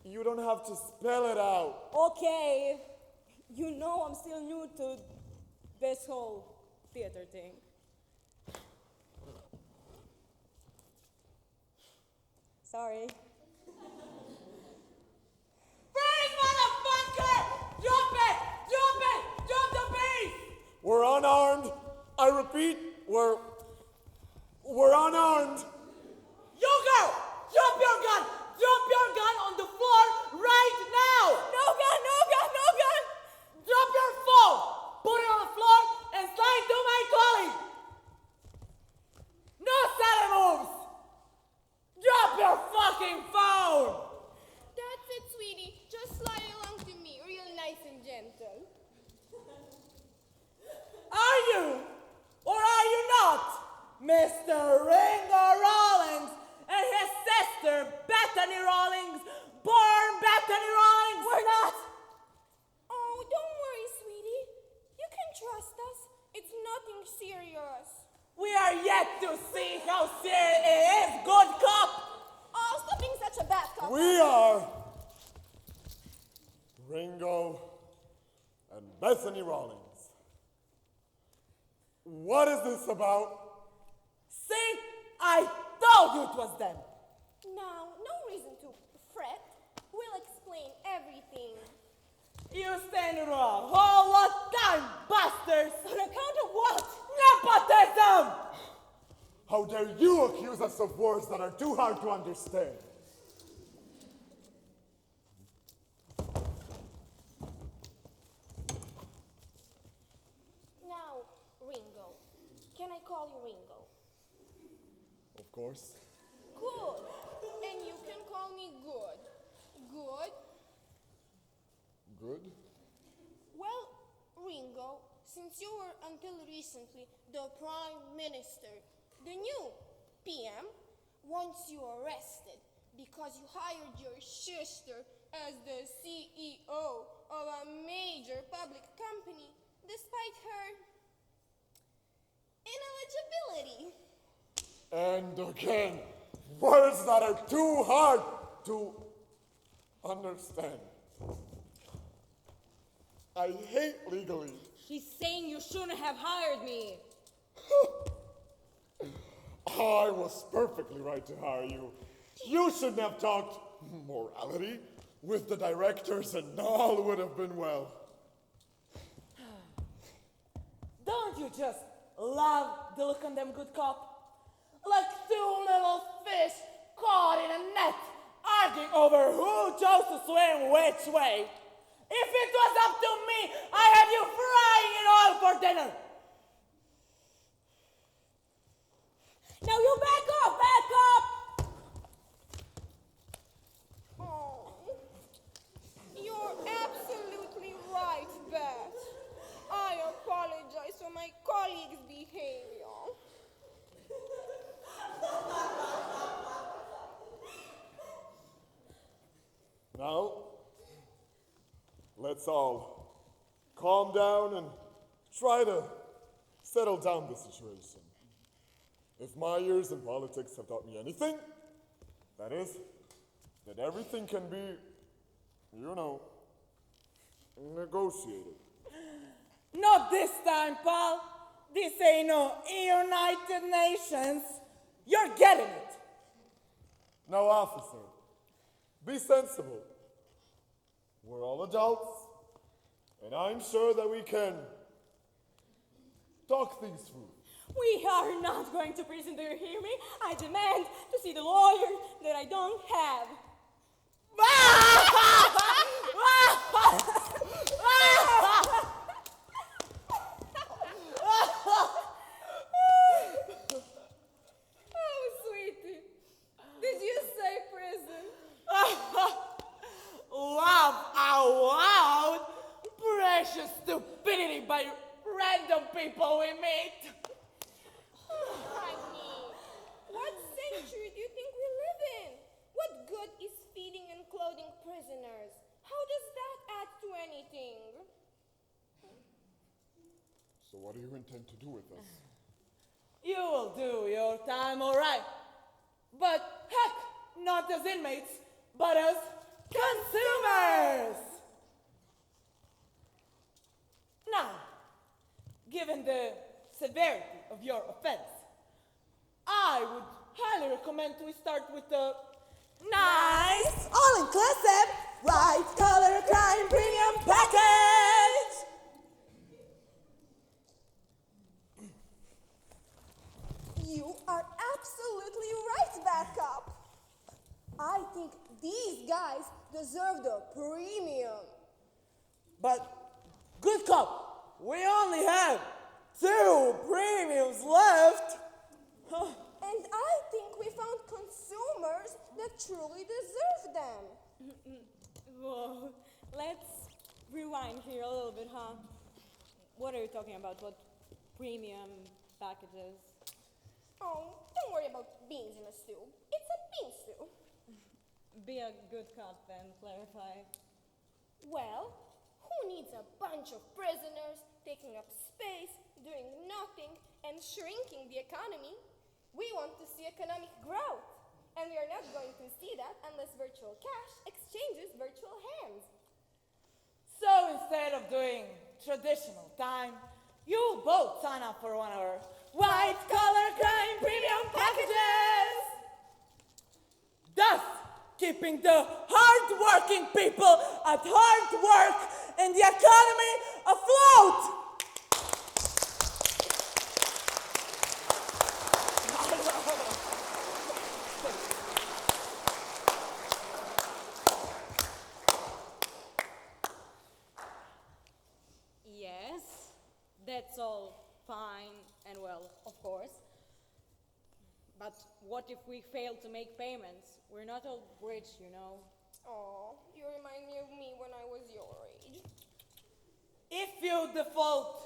You don't have to spell it out. Okay, you know I'm still new to this whole theater thing. Sorry. Freeze, motherfucker! Drop it! Drop it! Drop the bass! We're unarmed. I repeat, we're unarmed. You girl! Drop your gun! Drop your gun on the floor right now! No gun, no gun, no gun! Drop your phone! Put it on the floor and slide to my colleague! No silent moves! Drop your fucking phone! That's it, sweetie. Just slide along to me, real nice and gentle. Are you, or are you not, Mr. Ringo Rawlings and his sister Bethany Rawlings, born Bethany Rawlings? We're not! Oh, don't worry, sweetie. You can trust us. It's nothing serious. We are yet to see how serious it is, good cop! Oh, stop being such a bad cop. We are Ringo and Bethany Rawlings. What is this about? See? I told you it was them. Now, no reason to fret. We'll explain everything. You stand wrong all the time, bastards! On account of what? Nepotism! How dare you accuse us of words that are too hard to understand? Now, Ringo. Can I call you Ringo? Of course. Good. And you can call me Good. Good? Good. Well, Ringo, since you were until recently the Prime Minister, the new PM wants you arrested because you hired your sister as the CEO of a major public company despite her ineligibility. And again, words that are too hard to understand. I hate legalese. She's saying you shouldn't have hired me. I was perfectly right to hire you. You shouldn't have talked morality with the directors and all would have been well. Don't you just love the look on them, good cop? Like two little fish caught in a net, arguing over who chose to swim which way. If it was up to me, I have you frying in oil for dinner. Now, let's all calm down and try to settle down the situation. If my years in politics have taught me anything, that is, that everything can be, negotiated. Not this time, pal. This ain't no United Nations. You're getting it. Now, officer, be sensible. We're all adults, and I'm sure that we can talk things through. We are not going to prison, do you hear me? I demand to see the lawyer that I don't have. Oh, sweetie, did you say prison? Laugh out loud! Precious stupidity by random people we meet. Honey, what century do you think we live in? What good is feeding and clothing prisoners? How does that add to anything? So what do you intend to do with us? You will do your time, all right. But heck, not as inmates, but as consumers. Now, given the severity of your offense, I would highly recommend we start with the nice, all-inclusive, white-collar crime premium package! You are absolutely right, Backup. I think these guys deserve the premium. But, good cop, we only have 2 premiums left. And I think we found consumers that truly deserve them. Whoa, let's rewind here a little bit, huh? What are you talking about? What premium packages? Oh, don't worry about beans in a stew. It's a bean stew. Be a good cop and clarify. Well, who needs a bunch of prisoners taking up space, doing nothing, and shrinking the economy? We want to see economic growth, and we are not going to see that unless virtual cash exchanges virtual hands. So instead of doing traditional time, you'll both sign up for one of our white-collar crime premium packages! Thus, keeping the hard-working people at hard work and the economy afloat! Yes, that's all fine and well, of course. But what if we fail to make payments? We're not all rich, you know. Aw, you remind me of me when I was your age. If you default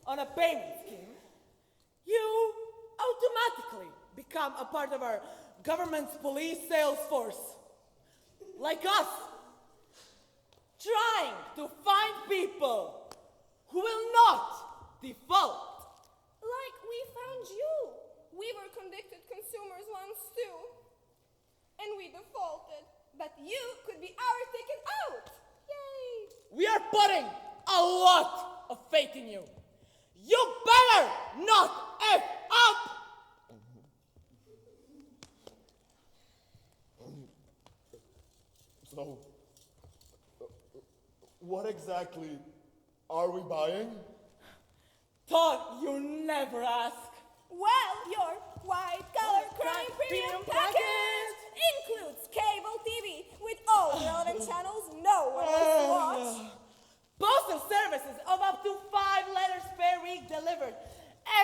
on a payment scheme, you automatically become a part of our government's police sales force. Like us, trying to find people who will not default. Like we found you. We were convicted consumers once too. And we defaulted. But you could be our ticket out. Yay! We are putting a lot of faith in you. You better not F up! So, what exactly are we buying? Thought you never ask. Well, your white-collar crime premium package includes cable TV with all the relevant channels no one wants to watch. Postal services of up to 5 letters per week delivered.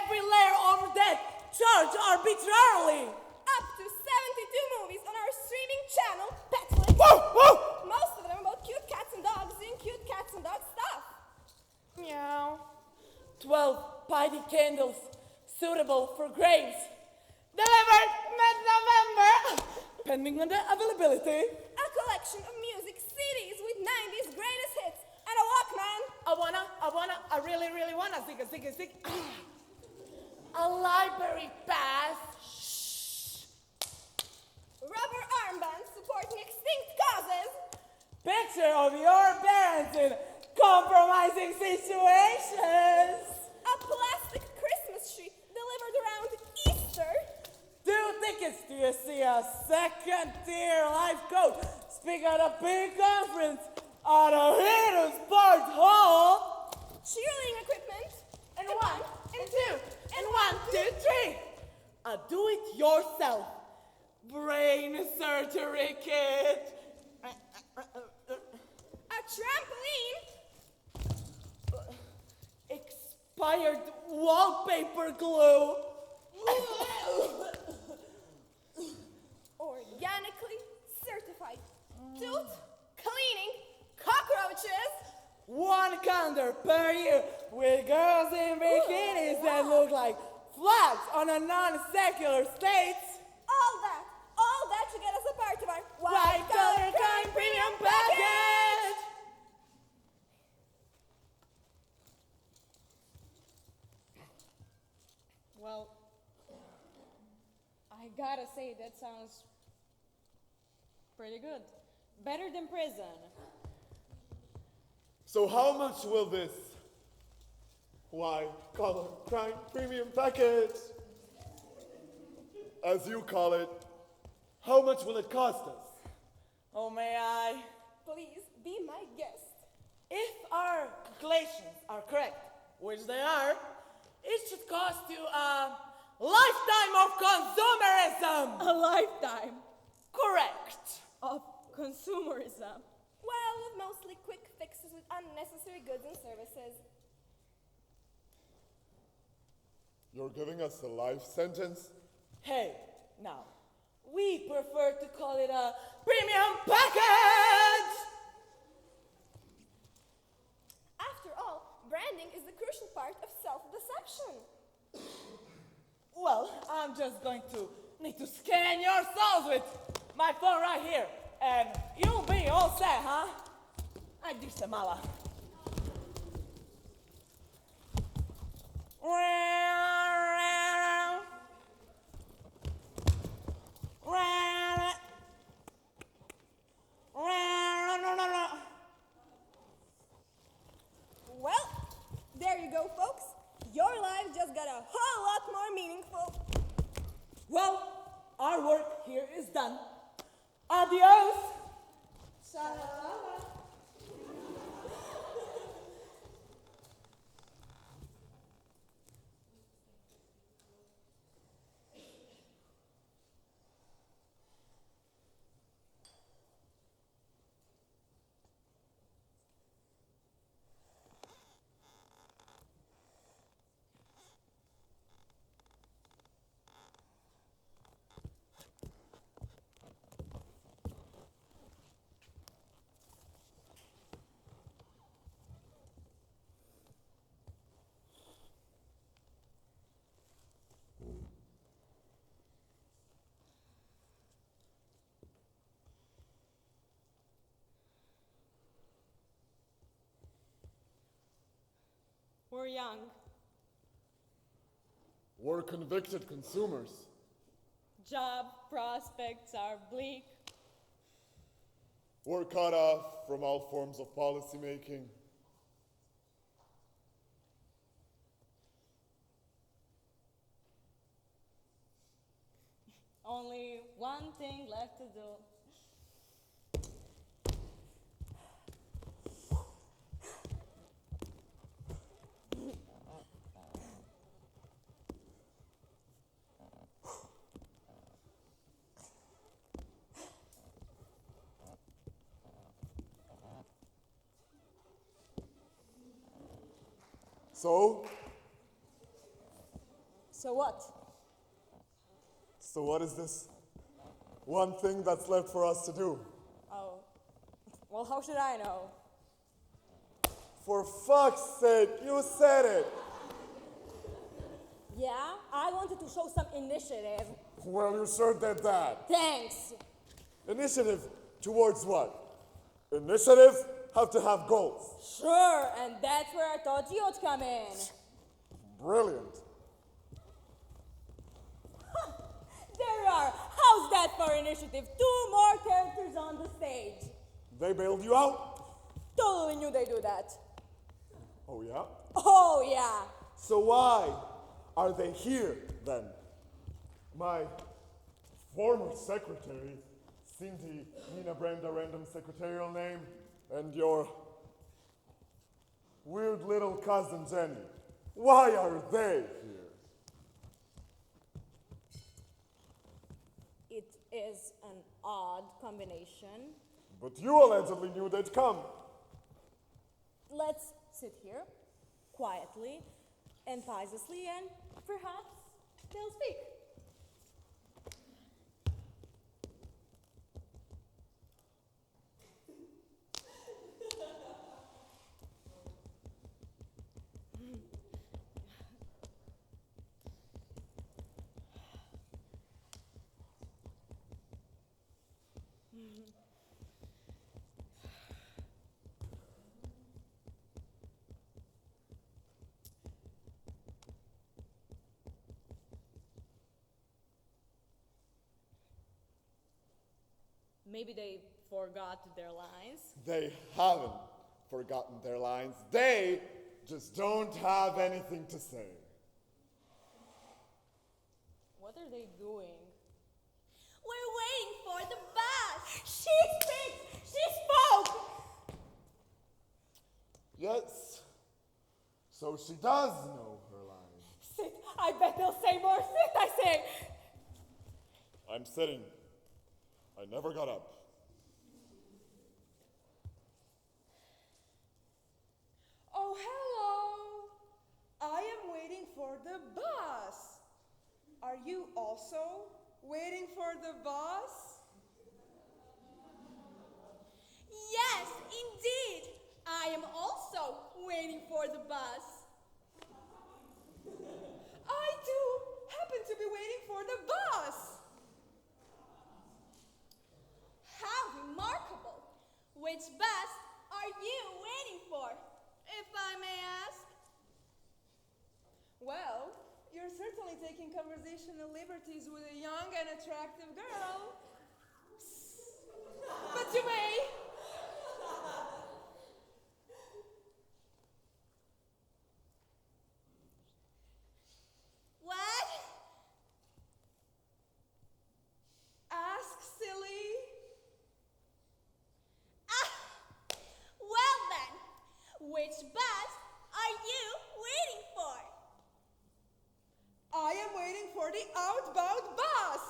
Every layer over that charged arbitrarily. Up to 72 movies on our streaming channel, Petflix. Woo, woo. Most of them about cute cats and dogs doing cute cats and dog stuff. Meow. 12 piety candles suitable for graves. Delivered mid-November, pending on the availability. A collection collection of music CDs with 90s greatest hits and a Walkman. I really wanna zig. A library pass. Rubber armbands supporting extinct causes. Picture of your parents in compromising situations. A plastic Christmas tree delivered around Easter. 2 tickets to see a second-tier life coach speak at a big conference at a hidden sports hall. Cheerleading equipment. And 1, and 2, and 1, 2, 3. A do-it-yourself brain surgery kit. A trampoline. Expired wallpaper glue. Organically certified tooth cleaning cockroaches. 1 calendar per year with girls in bikinis that look like flags on a non-secular state. All that to get us a part of our White collar crime premium package. Well, I gotta say, that sounds pretty good. Better than prison. So how much will this white collar crime premium package, as you call it, how much will it cost us? Oh, may I? Please be my guest. If our calculations are correct, which they are, it should cost you a lifetime of consumerism. A lifetime Correct. of consumerism. Well, with mostly quick fixes with unnecessary goods and services. You're giving us a life sentence? Hey, now, we prefer to call it a premium package. After all, branding is the crucial part of self-deception. Well, I'm just going to need to scan your souls with my phone right here, and you'll be all set, huh? I do some mala. Well, there you go, folks. Your life just got a whole lot more meaningful. Well, our work here is done. Adios. Shalala. We're young. We're convicted consumers. Job prospects are bleak. We're cut off from all forms of policy making. Only one thing left to do. So what? So what is this one thing that's left for us to do? Oh, well, how should I know? For fuck's sake, you said it. Yeah, I wanted to show some initiative. Well, you sure did that. Thanks. Initiative Towards what? Initiative have to have goals. Sure, and that's where Tomulić come in. Brilliant. There are. How's that for initiative? 2 more characters on the stage. They bailed you out? Totally knew they do that. Oh, yeah? Oh, yeah. So why are they here, then? My former secretary, Cindy Nina Brenda random secretarial name, and your weird little cousin Jenny. Why are they here? It is an odd combination. But you allegedly knew they'd come. Let's sit here quietly and piously, and perhaps they'll speak. Maybe they forgot their lines. They haven't forgotten their lines. They just don't have anything to say. What are they doing? We're waiting for the bus. She speaks! She spoke! Yes. So she does know her lines. Sit! I bet they'll say more. Sit, I say! I'm sitting. I never got up. Oh, hello. I am waiting for the bus. Are you also waiting for the bus? Yes, indeed. I am also waiting for the bus. I too happen to be waiting for the bus. How remarkable. Which bus are you waiting for, if I may ask? Well, you're certainly taking conversational liberties with a young and attractive girl. But you may. What? Ask, silly. Well then, which bus are you waiting for? I am waiting for the outbound bus.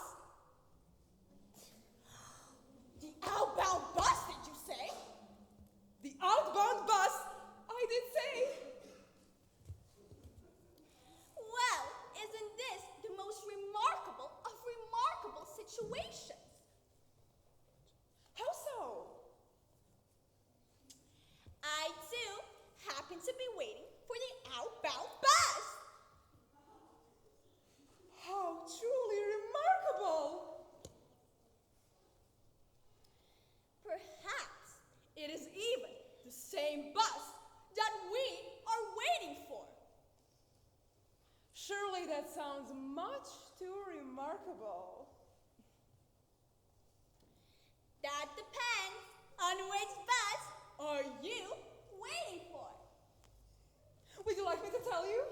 The outbound bus, did you say? The outbound bus, I did say. Well, isn't this the most remarkable of remarkable situations? How so? I too happen to be waiting for the outbound bus. How truly remarkable! Perhaps it is even the same bus that we are waiting for. Surely that sounds much too remarkable. That depends on which bus are you waiting for. Would you like me to tell you?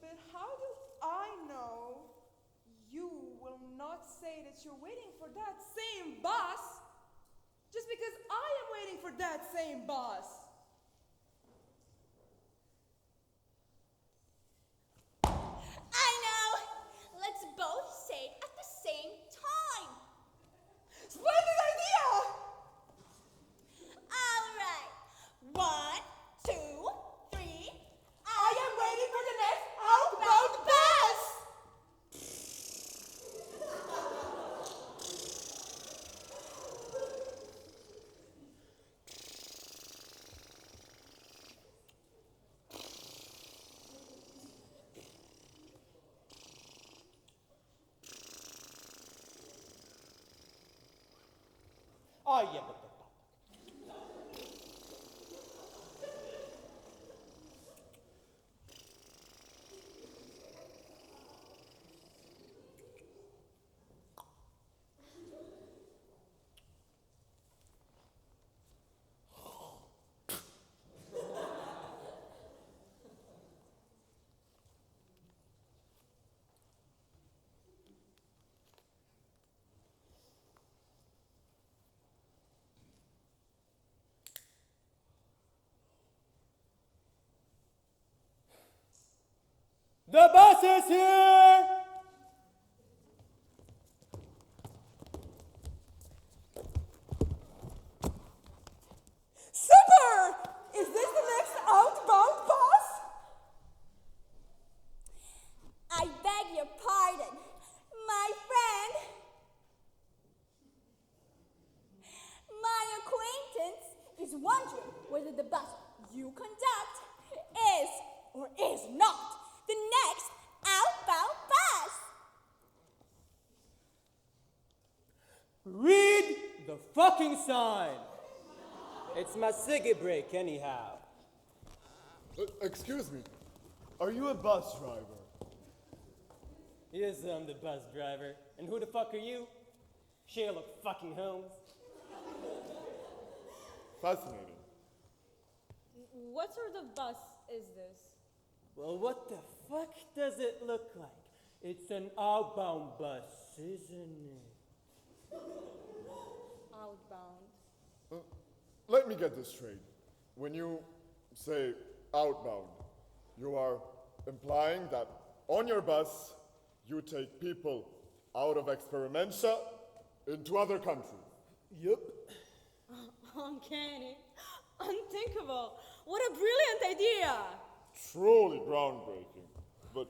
But how do I know you will not say that you're waiting for that same bus just because I am waiting for that same bus? I know. Let's both say it at the same time. Splendid idea! All right. 1, 2, 3. I am waiting for the next outbound bus! A jebote. The bus is here! Super! Is this the next outbound bus? I beg your pardon, my friend. My acquaintance is wondering whether the bus you conduct is or is not the next outbound bus. Read the fucking sign. It's my ciggy break, anyhow. Excuse me, are you a bus driver? Yes, I'm the bus driver. And who the fuck are you? Sherlock fucking Holmes. Fascinating. What sort of bus is this? Well, what the fuck does it look like? It's an outbound bus, isn't it? Outbound. Let me get this straight. When you say outbound, you are implying that on your bus, you take people out of Experimentia into other countries. Yup. Uncanny. Unthinkable. What a brilliant idea. Truly groundbreaking. But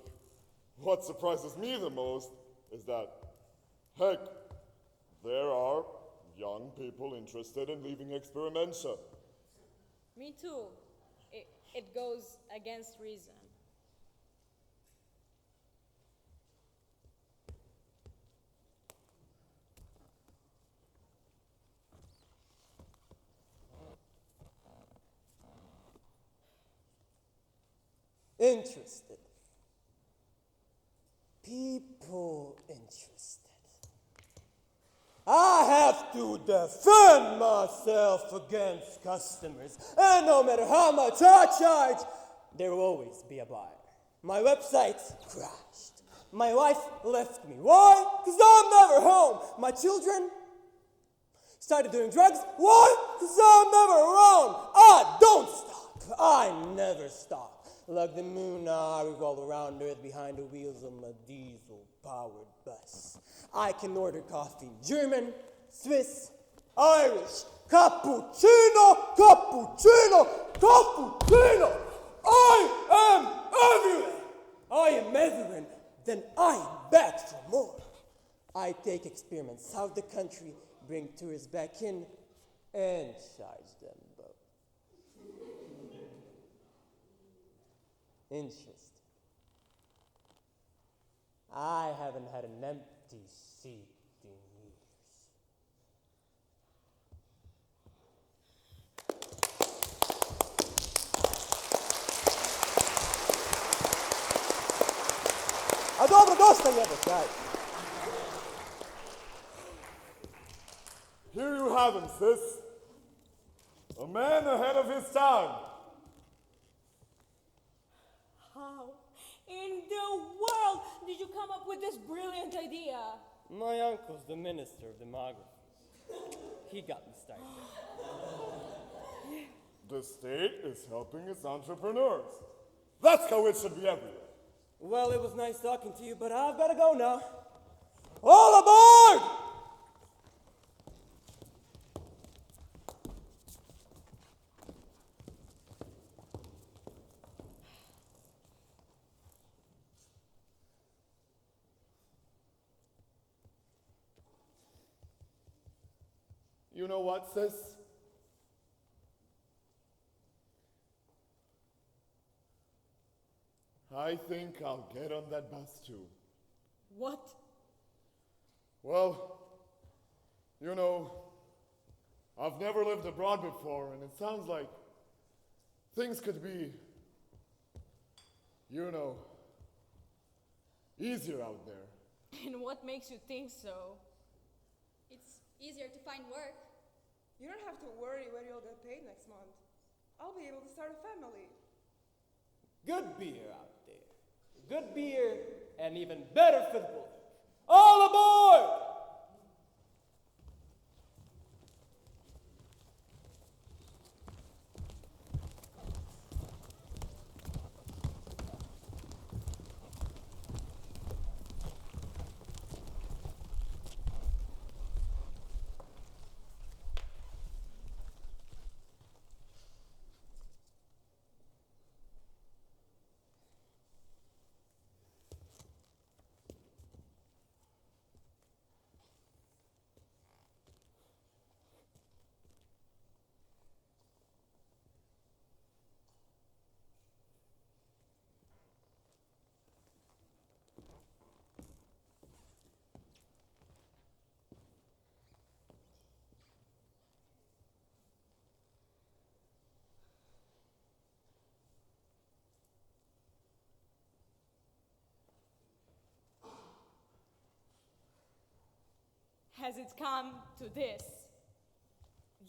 what surprises me the most is that, heck, there are young people interested in leaving Experimentia. Me too. It goes against reason. Interested. People interested. I have to defend myself against customers. And no matter how much I charge, there will always be a buyer. My website crashed. My wife left me. Why? Because I'm never home. My children started doing drugs. Why? Because I'm never around. I don't stop. I never stop. Like the moon, I revolve around Earth behind the wheels of a diesel-powered bus. I can order coffee in German, Swiss, Irish, cappuccino, cappuccino, cappuccino. I am everywhere. I am everywhere. Then I am back for more. I take experiments out the country, bring tourists back in, and charge them both. Interesting. I haven't had an empty seat in years. A dobro dosta jebote. Here you have him, sis. A man ahead of his time. How in the world did you come up with this brilliant idea? My uncle's the minister of demography. He got me started. The state is helping its entrepreneurs. That's how it should be everywhere. Well, it was nice talking to you, but I've got to go now. All aboard! You know what, sis? I think I'll get on that bus too. What? Well, you know, I've never lived abroad before, and it sounds like things could be, easier out there. And what makes you think so? It's easier to find work. You don't have to worry where you'll get paid next month. I'll be able to start a family. Good beer out there. Good beer and even better football. All aboard! Has it come to this?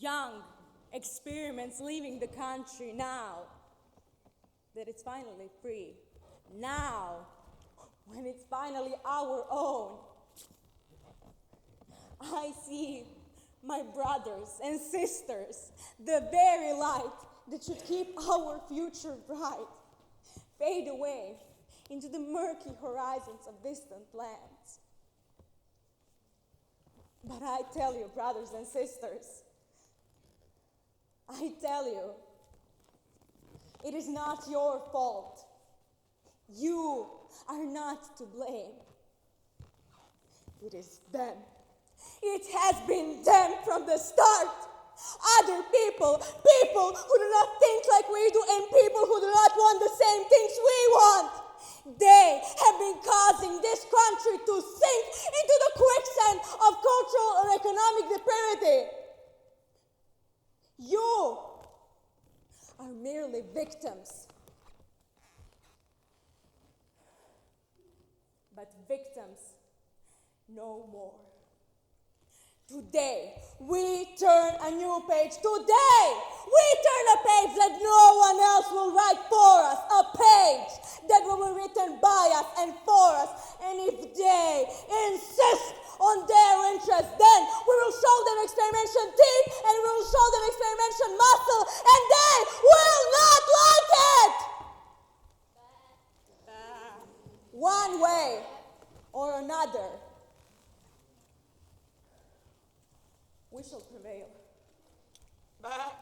Young experiments leaving the country now that it's finally free. Now, when it's finally our own. I see my brothers and sisters, the very light that should keep our future bright, fade away into the murky horizons of distant lands. But I tell you, brothers and sisters, I tell you, it is not your fault. You are not to blame. It is them. It has been them from the start. Other people who do not think like we do, and people who do not want the same things we want. They have been causing this country to sink into the quicksand of cultural and economic depravity. You are merely victims. But victims no more. Today, we turn a new page. Today, we turn a page that no one else will write for us. A page that will be written by us and for us. And if they insist on their interests, then we will show them experimentation teeth and we will show them experimentation muscle, and they will not like it! One way or another, we shall prevail. Bah.